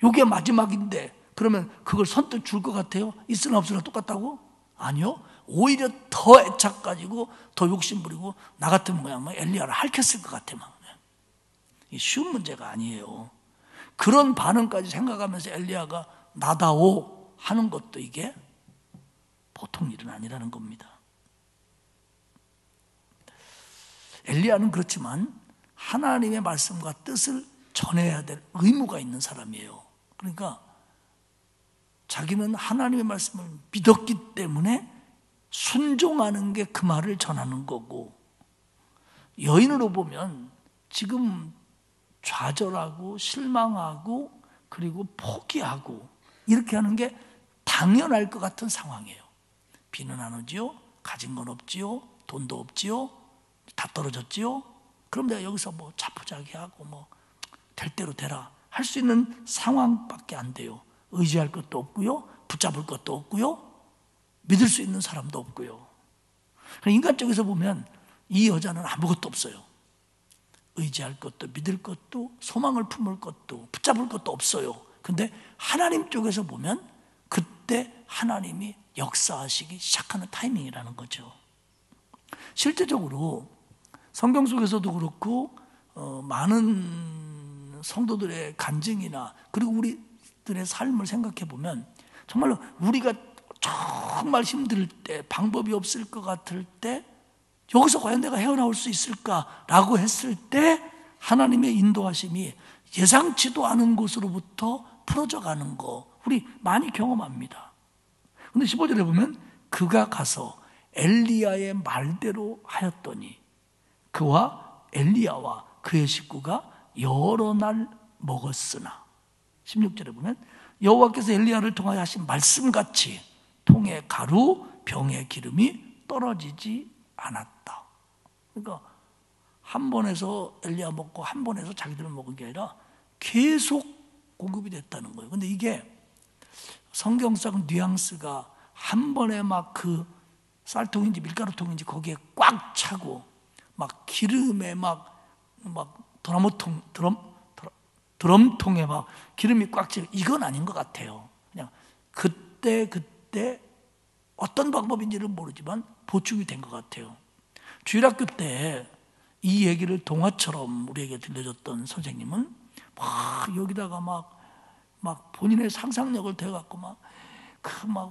이게 마지막인데 그러면 그걸 선뜻 줄 것 같아요? 있으나 없으나 똑같다고? 아니요. 오히려 더 애착 가지고 더 욕심 부리고 나 같은 모양은 엘리야를 핥혔을 것 같아. 막. 이 쉬운 문제가 아니에요. 그런 반응까지 생각하면서 엘리야가 나다오 하는 것도 이게 보통 일은 아니라는 겁니다. 엘리야는 그렇지만 하나님의 말씀과 뜻을 전해야 될 의무가 있는 사람이에요. 그러니까 자기는 하나님의 말씀을 믿었기 때문에 순종하는 게 그 말을 전하는 거고, 여인으로 보면 지금 좌절하고 실망하고 그리고 포기하고 이렇게 하는 게 당연할 것 같은 상황이에요. 비는 안 오지요? 가진 건 없지요? 돈도 없지요? 다 떨어졌지요? 그럼 내가 여기서 뭐 자포자기하고 뭐 될 대로 되라 할 수 있는 상황밖에 안 돼요. 의지할 것도 없고요, 붙잡을 것도 없고요, 믿을 수 있는 사람도 없고요. 인간적에서 보면 이 여자는 아무것도 없어요. 의지할 것도 믿을 것도 소망을 품을 것도 붙잡을 것도 없어요. 근데 하나님 쪽에서 보면 그때 하나님이 역사하시기 시작하는 타이밍이라는 거죠. 실제적으로 성경 속에서도 그렇고 많은 성도들의 간증이나 그리고 우리들의 삶을 생각해 보면 정말로 우리가 정말 힘들 때, 방법이 없을 것 같을 때 여기서 과연 내가 헤어나올 수 있을까라고 했을 때 하나님의 인도하심이 예상치도 않은 곳으로부터 풀어져 가는 거 우리 많이 경험합니다. 그런데 15절에 보면 그가 가서 엘리야의 말대로 하였더니 그와 엘리야와 그의 식구가 여러 날 먹었으나, 16절에 보면 여호와께서 엘리야를 통하여 하신 말씀같이 통에 가루 병에 기름이 떨어지지 않았다. 그러니까 한 번에서 엘리야 먹고 한 번에서 자기들은 먹은 게 아니라 계속 공급이 됐다는 거예요. 근데 이게 성경상 뉘앙스가 한 번에 막 그 쌀통인지 밀가루통인지 거기에 꽉 차고 막 기름에 막 드럼통에 막 기름이 꽉 차고 이건 아닌 것 같아요. 그냥 그때 어떤 방법인지는 모르지만 보충이 된 것 같아요. 주일학교 때 이 얘기를 동화처럼 우리에게 들려줬던 선생님은 막 여기다가 막 본인의 상상력을 대갖고 막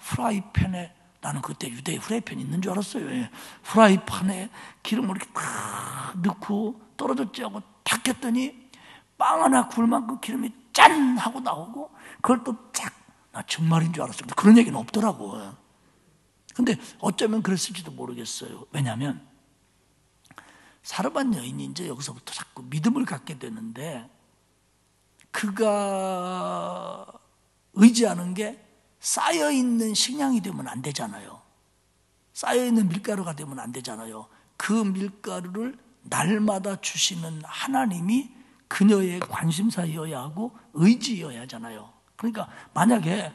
프라이팬에, 나는 그때 유대에 프라이팬 있는 줄 알았어요. 프라이팬에 기름을 이렇게 탁 넣고 떨어졌지 하고 탁 했더니 빵 하나 구울 만큼 기름이 짠 하고 나오고 그걸 또 쫙, 나 정말인 줄 알았어요. 그런 얘기는 없더라고. 근데 어쩌면 그랬을지도 모르겠어요. 왜냐하면 사르밧 여인이 이제 여기서부터 자꾸 믿음을 갖게 되는데, 그가 의지하는 게 쌓여있는 식량이 되면 안 되잖아요. 쌓여있는 밀가루가 되면 안 되잖아요. 그 밀가루를 날마다 주시는 하나님이 그녀의 관심사여야 하고 의지여야 하잖아요. 그러니까 만약에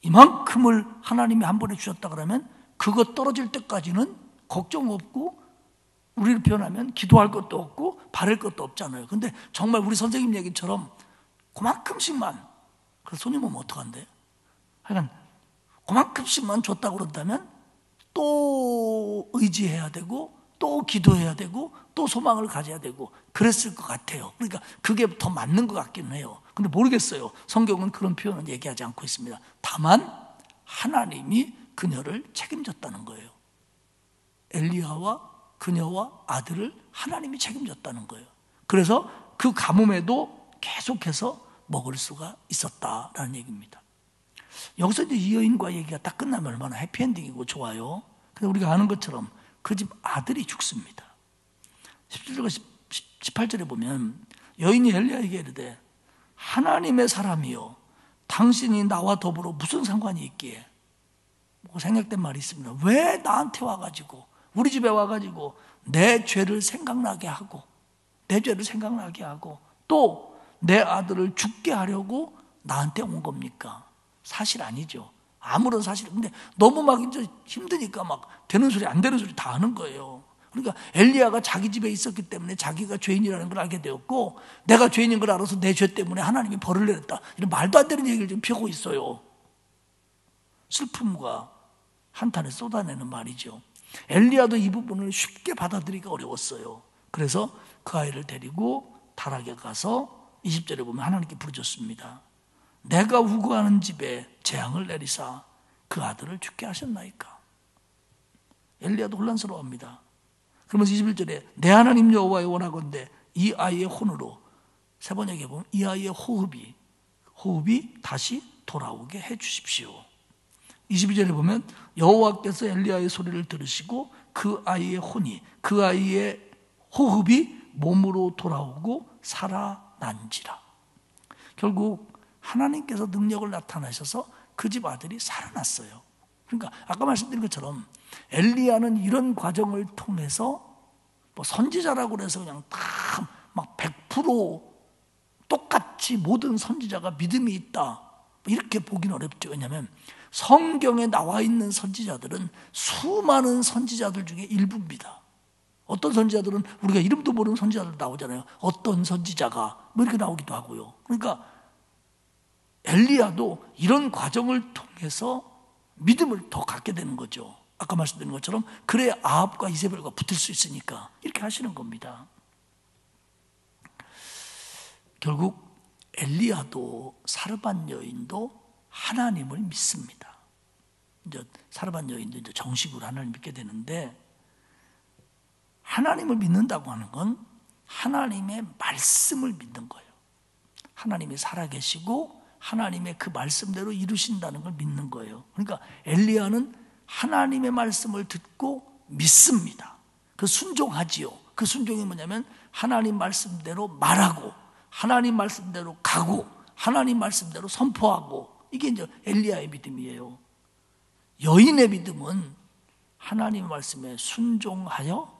이만큼을 하나님이 한 번에 주셨다 그러면 그거 떨어질 때까지는 걱정 없고, 우리를 표현하면 기도할 것도 없고 바랄 것도 없잖아요. 근데 정말 우리 선생님 얘기처럼 그만큼씩만, 그래서 손님 오면 어떡한대? 하여간 그만큼씩만 줬다고 그런다면 또 의지해야 되고 또 기도해야 되고 또 소망을 가져야 되고 그랬을 것 같아요. 그러니까 그게 더 맞는 것 같기는 해요. 근데 모르겠어요. 성경은 그런 표현은 얘기하지 않고 있습니다. 다만 하나님이 그녀를 책임졌다는 거예요. 엘리야와 그녀와 아들을 하나님이 책임졌다는 거예요. 그래서 그 가뭄에도 계속해서 먹을 수가 있었다라는 얘기입니다. 여기서 이제 이 여인과 얘기가 딱 끝나면 얼마나 해피엔딩이고 좋아요. 근데 우리가 아는 것처럼 그 집 아들이 죽습니다. 17절과 18절에 보면 여인이 엘리야에게 이르되 하나님의 사람이요 당신이 나와 더불어 무슨 상관이 있기에, 뭐 생략된 말이 있습니다. 왜 나한테 와가지고 우리 집에 와가지고 내 죄를 생각나게 하고 또 내 아들을 죽게 하려고 나한테 온 겁니까? 사실 아니죠. 아무런 사실. 근데 너무 막 이제 힘드니까 막 되는 소리 안 되는 소리 다 하는 거예요. 그러니까 엘리야가 자기 집에 있었기 때문에 자기가 죄인이라는 걸 알게 되었고, 내가 죄인인 걸 알아서 내 죄 때문에 하나님이 벌을 내렸다, 이런 말도 안 되는 얘기를 지금 펴고 있어요. 슬픔과 한탄을 쏟아내는 말이죠. 엘리야도 이 부분을 쉽게 받아들이기가 어려웠어요. 그래서 그 아이를 데리고 다락에 가서 20절에 보면 하나님께 부르짖습니다. 내가 우거하는 집에 재앙을 내리사 그 아들을 죽게 하셨나이까. 엘리야도 혼란스러워합니다. 그러면서 21절에 내 하나님 여호와의 원하건대 이 아이의 혼으로, 세 번 얘기해 보면 이 아이의 호흡이 다시 돌아오게 해 주십시오. 22절에 보면 여호와께서 엘리야의 소리를 들으시고 그 아이의 호흡이 몸으로 돌아오고 살아난지라. 결국 하나님께서 능력을 나타나셔서 그 집 아들이 살아났어요. 그러니까 아까 말씀드린 것처럼 엘리야는 이런 과정을 통해서 뭐 선지자라고 그래서 그냥 다 막 100% 똑같이 모든 선지자가 믿음이 있다, 이렇게 보기는 어렵죠. 왜냐하면 성경에 나와 있는 선지자들은 수많은 선지자들 중에 일부입니다. 어떤 선지자들은 우리가 이름도 모르는 선지자들 나오잖아요. 어떤 선지자가 뭐 이렇게 나오기도 하고요. 그러니까 엘리야도 이런 과정을 통해서 믿음을 더 갖게 되는 거죠. 아까 말씀드린 것처럼 그래야 아합과 이세벨과 붙을 수 있으니까 이렇게 하시는 겁니다. 결국 엘리야도 사르밧 여인도 하나님을 믿습니다. 이제 사르밧 여인도 이제 정식으로 하나님을 믿게 되는데, 하나님을 믿는다고 하는 건 하나님의 말씀을 믿는 거예요. 하나님이 살아계시고 하나님의 그 말씀대로 이루신다는 걸 믿는 거예요. 그러니까 엘리야는 하나님의 말씀을 듣고 믿습니다. 그 순종하지요. 그 순종이 뭐냐면 하나님 말씀대로 말하고 하나님 말씀대로 가고 하나님 말씀대로 선포하고, 이게 이제 엘리야의 믿음이에요. 여인의 믿음은 하나님의 말씀에 순종하여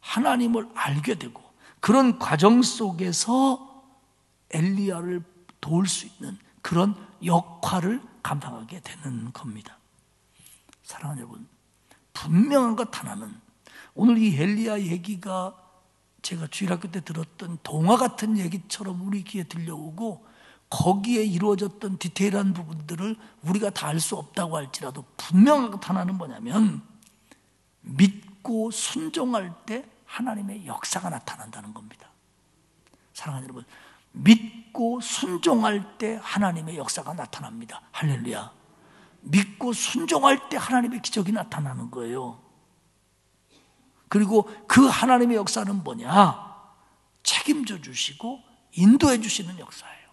하나님을 알게 되고 그런 과정 속에서 엘리야를 도울 수 있는 그런 역할을 감당하게 되는 겁니다. 사랑하는 여러분, 분명한 것 하나는, 오늘 이 엘리야 얘기가 제가 주일학교 때 들었던 동화 같은 얘기처럼 우리 귀에 들려오고 거기에 이루어졌던 디테일한 부분들을 우리가 다 알 수 없다고 할지라도 분명한 것 하나는 뭐냐면, 믿고 순종할 때 하나님의 역사가 나타난다는 겁니다. 사랑하는 여러분, 믿고 순종할 때 하나님의 역사가 나타납니다. 할렐루야. 믿고 순종할 때 하나님의 기적이 나타나는 거예요. 그리고 그 하나님의 역사는 뭐냐? 책임져 주시고 인도해 주시는 역사예요.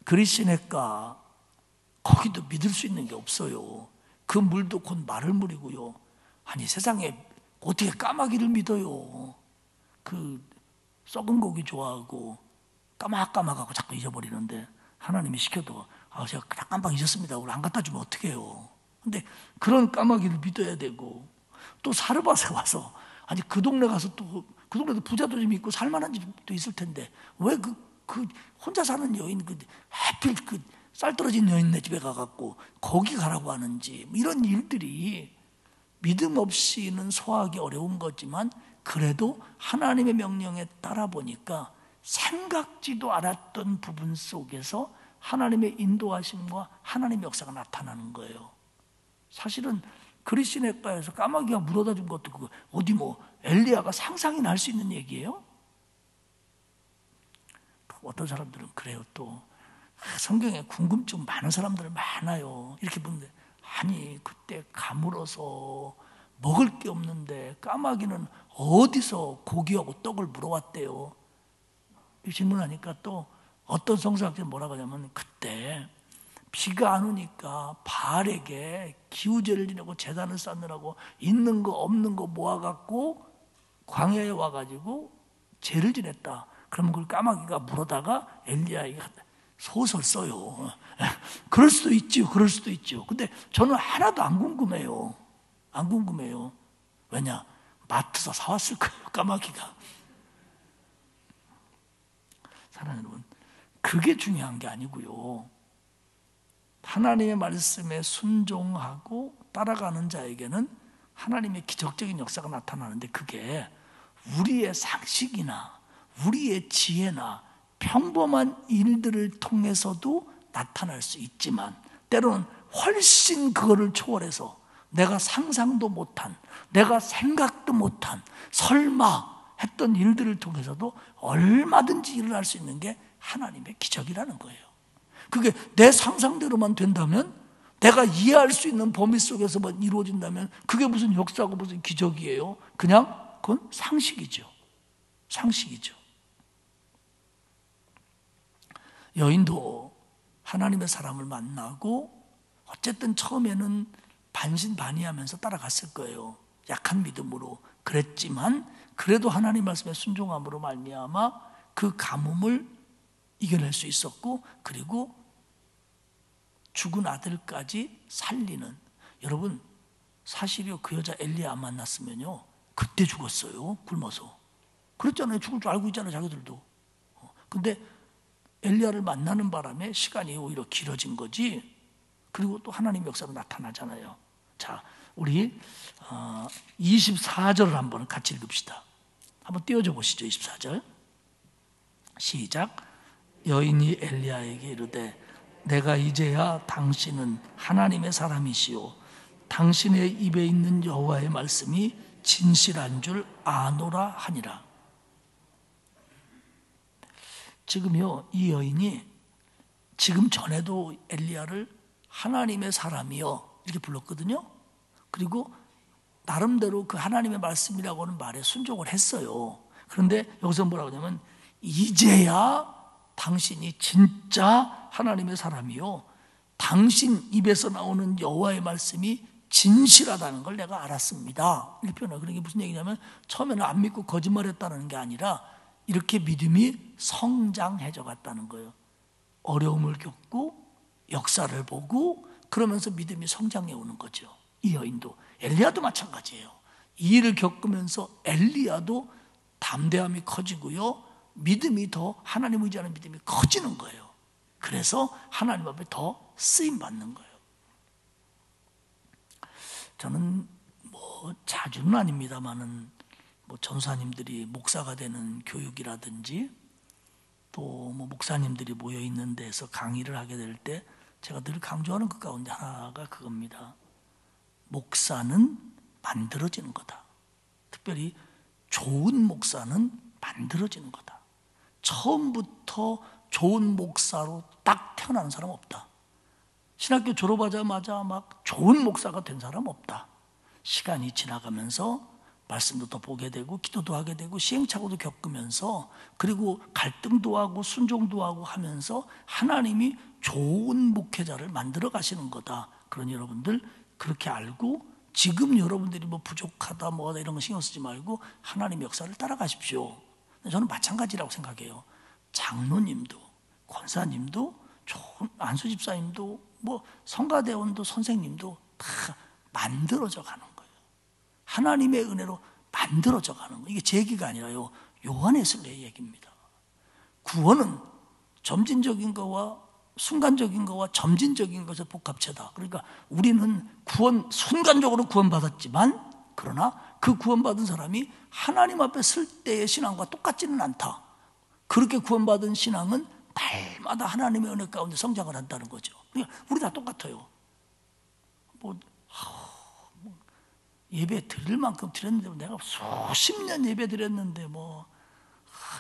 그리시네가 거기도 믿을 수 있는 게 없어요. 그 물도 곧 마를 물이고요. 아니 세상에 어떻게 까마귀를 믿어요. 그 썩은 고기 좋아하고 까마까마하고 자꾸 잊어버리는데 하나님이 시켜도 제가 그냥 깜빡 잊었습니다. 우리 안 갖다 주면 어떡해요. 근데 그런 까마귀를 믿어야 되고 또 사르밧에 와서 아니 그 동네 가서 또 그 동네도 부자도 좀 있고 살만한 집도 있을 텐데 왜 그 혼자 사는 여인 하필 그 쌀 떨어진 여인네 집에 가갖고 거기 가라고 하는지 이런 일들이 믿음 없이는 소화하기 어려운 거지만 그래도 하나님의 명령에 따라 보니까 생각지도 않았던 부분 속에서 하나님의 인도하심과 하나님의 역사가 나타나는 거예요. 사실은 그리시네가에서 까마귀가 물어다 준 것도 그거 어디 뭐 엘리야가 상상이나 할 수 있는 얘기예요? 어떤 사람들은 그래요. 또 성경에 궁금증 많은 사람들 많아요. 이렇게 보는데 아니 그때 가물어서 먹을 게 없는데 까마귀는 어디서 고기하고 떡을 물어왔대요. 이 질문하니까 또 어떤 성서학자는 뭐라고 하냐면 그때 비가 안 오니까 바알에게 기우제를 지내고 제단을 쌓느라고 있는 거 없는 거 모아갖고 광야에 와가지고 제를 지냈다. 그러면 그걸 까마귀가 물어다가 엘리야에게 소설 써요. 그럴 수도 있지요. 그럴 수도 있죠. 근데 저는 하나도 안 궁금해요. 안 궁금해요. 왜냐? 마트에서 사왔을 거예요. 까마귀가. 사랑하는 여러분, 그게 중요한 게 아니고요. 하나님의 말씀에 순종하고 따라가는 자에게는 하나님의 기적적인 역사가 나타나는데 그게 우리의 상식이나 우리의 지혜나 평범한 일들을 통해서도 나타날 수 있지만 때로는 훨씬 그거를 초월해서 내가 상상도 못한, 내가 생각도 못한 설마 했던 일들을 통해서도 얼마든지 일어날 수 있는 게 하나님의 기적이라는 거예요. 그게 내 상상대로만 된다면 내가 이해할 수 있는 범위 속에서만 이루어진다면 그게 무슨 역사고 무슨 기적이에요? 그냥 그건 상식이죠. 상식이죠. 여인도 하나님의 사람을 만나고 어쨌든 처음에는 반신반의하면서 따라갔을 거예요. 약한 믿음으로 그랬지만 그래도 하나님 말씀에 순종함으로 말미암아 그 가뭄을 이겨낼 수 있었고 그리고 죽은 아들까지 살리는. 여러분 사실이요, 그 여자 엘리야 안 만났으면요 그때 죽었어요. 굶어서. 그랬잖아요. 죽을 줄 알고 있잖아요. 자기들도. 근데 엘리야를 만나는 바람에 시간이 오히려 길어진 거지. 그리고 또 하나님의 역사로 나타나잖아요. 자, 우리 24절을 한번 같이 읽읍시다. 한번 띄워줘 보시죠. 24절 시작. 여인이 엘리야에게 이르되 내가 이제야 당신은 하나님의 사람이시오 당신의 입에 있는 여호와의 말씀이 진실한 줄 아노라 하니라. 지금요, 이 여인이 지금 전에도 엘리야를 하나님의 사람이요 이렇게 불렀거든요. 그리고 나름대로 그 하나님의 말씀이라고 하는 말에 순종을 했어요. 그런데 여기서 뭐라고 하냐면 이제야 당신이 진짜 하나님의 사람이요 당신 입에서 나오는 여호와의 말씀이 진실하다는 걸 내가 알았습니다. 이렇게 표현해요. 그러니까 무슨 얘기냐면 처음에는 안 믿고 거짓말했다는 게 아니라 이렇게 믿음이 성장해져 갔다는 거예요. 어려움을 겪고 역사를 보고 그러면서 믿음이 성장해 오는 거죠. 이 여인도, 엘리야도 마찬가지예요. 이 일을 겪으면서 엘리야도 담대함이 커지고요 믿음이 더, 하나님 의지하는 믿음이 커지는 거예요. 그래서 하나님 앞에 더 쓰임 받는 거예요. 저는 뭐 자주는 아닙니다만은 뭐 전사님들이 목사가 되는 교육이라든지 또 뭐 목사님들이 모여 있는 데서 강의를 하게 될 때 제가 늘 강조하는 것 가운데 하나가 그겁니다. 목사는 만들어지는 거다. 특별히 좋은 목사는 만들어지는 거다. 처음부터 좋은 목사로 딱 태어나는 사람 없다. 신학교 졸업하자마자 막 좋은 목사가 된 사람 없다. 시간이 지나가면서 말씀도 더 보게 되고 기도도 하게 되고 시행착오도 겪으면서 그리고 갈등도 하고 순종도 하고 하면서 하나님이 좋은 목회자를 만들어 가시는 거다. 그러니 여러분들 그렇게 알고 지금 여러분들이 뭐 부족하다 뭐하다 이런 거 신경 쓰지 말고 하나님의 역사를 따라가십시오. 저는 마찬가지라고 생각해요. 장로님도 권사님도 좋은 안수 집사님도 뭐 성가대원도 선생님도 다 만들어져 가는 거예요. 하나님의 은혜로 만들어져 가는 거예요. 이게 제 얘기가 아니라요, 요한에슬레의 얘기입니다. 구원은 점진적인 거와 순간적인 거와 점진적인 것의 복합체다. 그러니까 우리는 순간적으로 구원받았지만 그러나 그 구원받은 사람이 하나님 앞에 설 때의 신앙과 똑같지는 않다. 그렇게 구원받은 신앙은 날마다 하나님의 은혜 가운데 성장을 한다는 거죠. 그러니까 우리 다 똑같아요. 예배 드릴 만큼 드렸는데 내가 수십 년 예배 드렸는데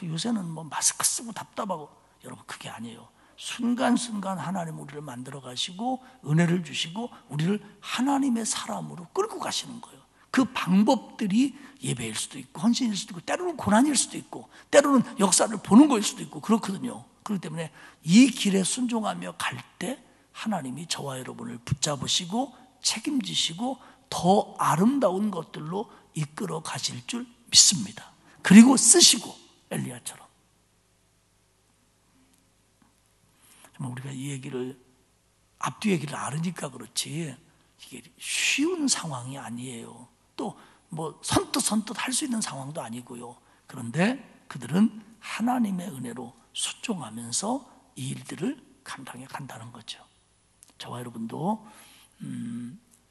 요새는 마스크 쓰고 답답하고, 여러분 그게 아니에요. 순간순간 하나님 우리를 만들어 가시고 은혜를 주시고 우리를 하나님의 사람으로 끌고 가시는 거예요. 그 방법들이 예배일 수도 있고 헌신일 수도 있고 때로는 고난일 수도 있고 때로는 역사를 보는 거일 수도 있고 그렇거든요. 그렇기 때문에 이 길에 순종하며 갈 때 하나님이 저와 여러분을 붙잡으시고 책임지시고 더 아름다운 것들로 이끌어 가실 줄 믿습니다. 그리고 쓰시고 엘리야처럼. 정말 우리가 이 얘기를 앞뒤 얘기를 알으니까 그렇지 이게 쉬운 상황이 아니에요. 또 선뜻 할 수 있는 상황도 아니고요. 그런데 그들은 하나님의 은혜로 순종하면서 이 일들을 감당해 간다는 거죠. 저와 여러분도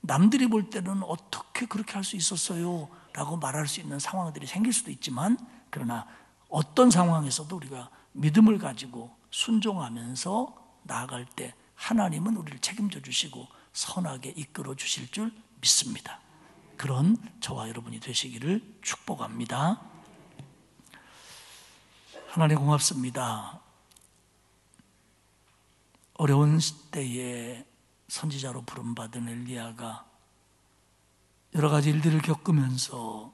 남들이 볼 때는 어떻게 그렇게 할 수 있었어요? 라고 말할 수 있는 상황들이 생길 수도 있지만, 그러나 어떤 상황에서도 우리가 믿음을 가지고 순종하면서 나아갈 때 하나님은 우리를 책임져 주시고 선하게 이끌어 주실 줄 믿습니다. 그런 저와 여러분이 되시기를 축복합니다. 하나님 고맙습니다. 어려운 시대에 선지자로 부름받은 엘리야가 여러 가지 일들을 겪으면서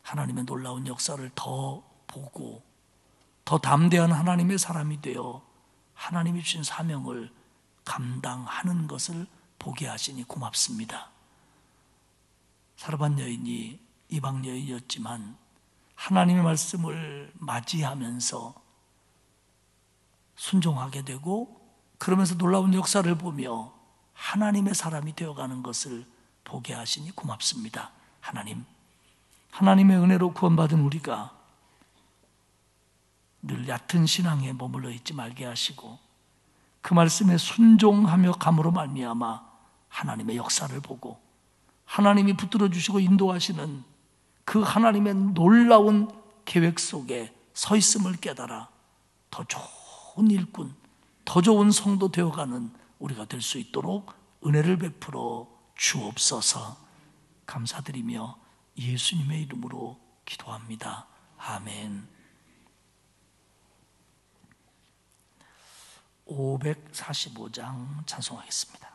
하나님의 놀라운 역사를 더 보고 더 담대한 하나님의 사람이 되어 하나님이 주신 사명을 감당하는 것을 보게 하시니 고맙습니다. 사르밧 여인이 이방 여인이었지만 하나님의 말씀을 맞이하면서 순종하게 되고 그러면서 놀라운 역사를 보며 하나님의 사람이 되어가는 것을 보게 하시니 고맙습니다. 하나님의 은혜로 구원받은 우리가 늘 얕은 신앙에 머물러 있지 말게 하시고 그 말씀에 순종하며 감으로 말미암아 하나님의 역사를 보고 하나님이 붙들어 주시고 인도하시는 그 하나님의 놀라운 계획 속에 서 있음을 깨달아 더 좋은 일꾼, 더 좋은 성도 되어가는 우리가 될 수 있도록 은혜를 베풀어 주옵소서. 감사드리며 예수님의 이름으로 기도합니다. 아멘. 545장 찬송하겠습니다.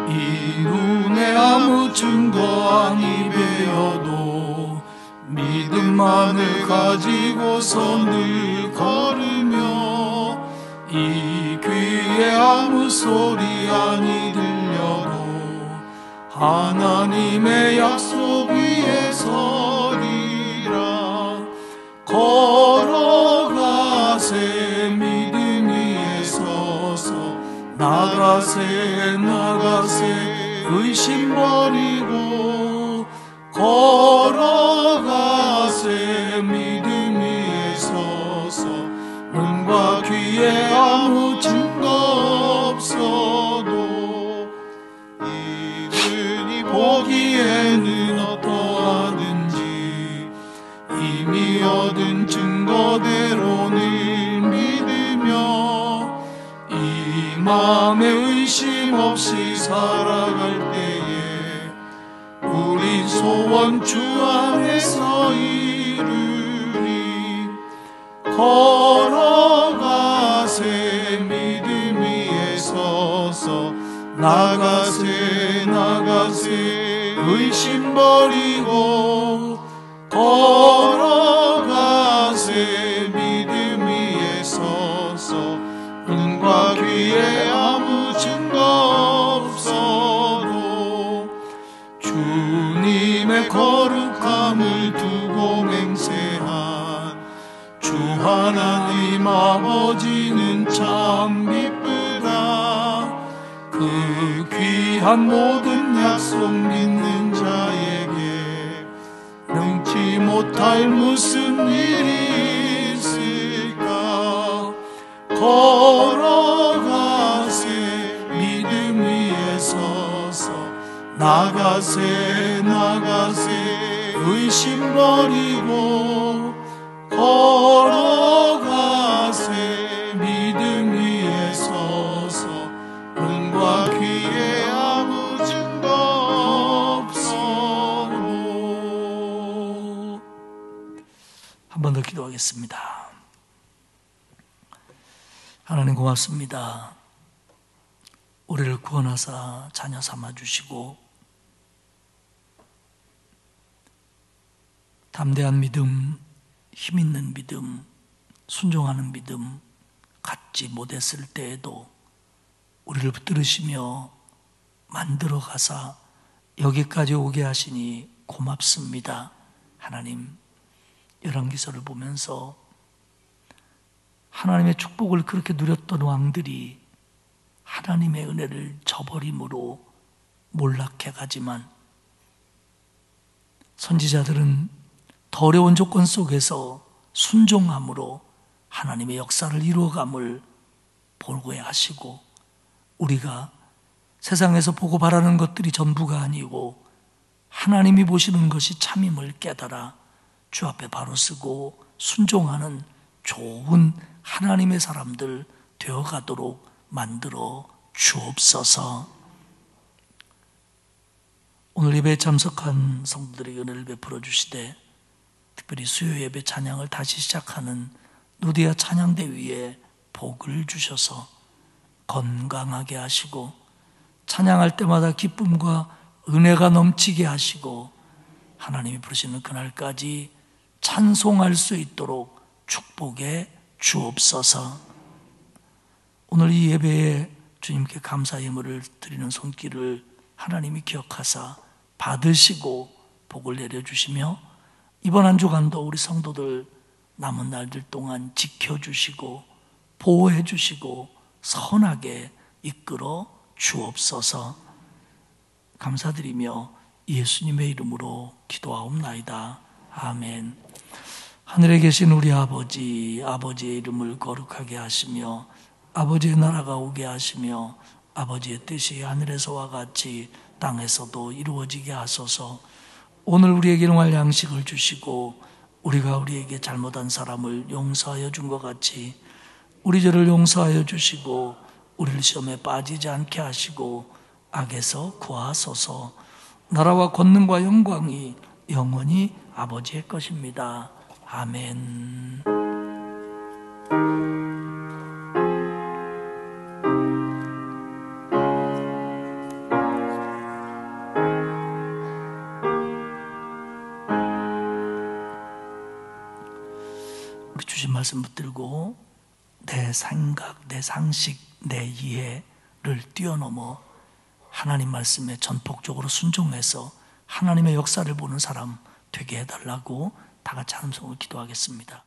이 눈에 아무 증거 아니 배어도 믿음만을 가지고서 늘 걸으며 이 귀에 아무 소리 아니 들려도 하나님의 약속 위에 서리라. 걸어가세 믿음 위에 서서 나가세 의심 버리고 걸어가세 믿음 위에 서서 눈과 귀에 아무 증거 없어도 이들이 보기에는 어떠하든지 이미 얻은 증거대로 늘 믿으며 이 마음에 의심 없이 살아갈 때에 우리 소원 주 안에서 이루리. 걸어 나가세 나가세 의심 버리고 걸어가세 믿음 위에 서서 눈과 귀에 아무 증거 없어도 주님의 거룩함을 두고 맹세한 주 하나님 아버지는 참 기쁘다. 그 귀한 모든 약속 믿는 자에게 능치 못할 무슨 일이 있을까. 걸어가세 믿음 위에 서서 나가세 나가세 의심 버리고 걸어가세 믿음 위에 서서 눈과 귀에 아무 증거 없어도. 한 번 더 기도하겠습니다. 하나님 고맙습니다. 우리를 구원하사 자녀 삼아주시고 담대한 믿음, 힘있는 믿음, 순종하는 믿음 갖지 못했을 때에도 우리를 붙들으시며 만들어 가사 여기까지 오게 하시니 고맙습니다. 하나님, 열왕기서를 보면서 하나님의 축복을 그렇게 누렸던 왕들이 하나님의 은혜를 저버림으로 몰락해 가지만 선지자들은 더 어려운 조건 속에서 순종함으로 하나님의 역사를 이루어감을 보게 하시고, 우리가 세상에서 보고 바라는 것들이 전부가 아니고 하나님이 보시는 것이 참임을 깨달아 주 앞에 바로 서고 순종하는 좋은 하나님의 사람들 되어가도록 만들어 주옵소서. 오늘 예배에 참석한 성도들에게 은혜를 베풀어 주시되, 특별히 수요 예배 찬양을 다시 시작하는 누디아 찬양대 위에 복을 주셔서 건강하게 하시고 찬양할 때마다 기쁨과 은혜가 넘치게 하시고 하나님이 부르시는 그날까지 찬송할 수 있도록 축복해 주옵소서. 오늘 이 예배에 주님께 감사의 예물을 드리는 손길을 하나님이 기억하사 받으시고 복을 내려주시며 이번 한 주간도 우리 성도들 남은 날들 동안 지켜주시고 보호해주시고 선하게 이끌어 주옵소서. 감사드리며 예수님의 이름으로 기도하옵나이다. 아멘. 하늘에 계신 우리 아버지, 아버지의 이름을 거룩하게 하시며 아버지의 나라가 오게 하시며 아버지의 뜻이 하늘에서와 같이 땅에서도 이루어지게 하소서. 오늘 우리에게 일용할 양식을 주시고 우리가 우리에게 잘못한 사람을 용서하여 준 것 같이 우리 죄를 용서하여 주시고 우리를 시험에 빠지지 않게 하시고 악에서 구하소서. 나라와 권능과 영광이 영원히 아버지의 것입니다. 아멘. 우리 주신 말씀 붙들고 내 생각, 내 상식, 내 이해를 뛰어넘어 하나님 말씀에 전폭적으로 순종해서 하나님의 역사를 보는 사람 되게 해달라고 다 같이 함성으로 기도하겠습니다.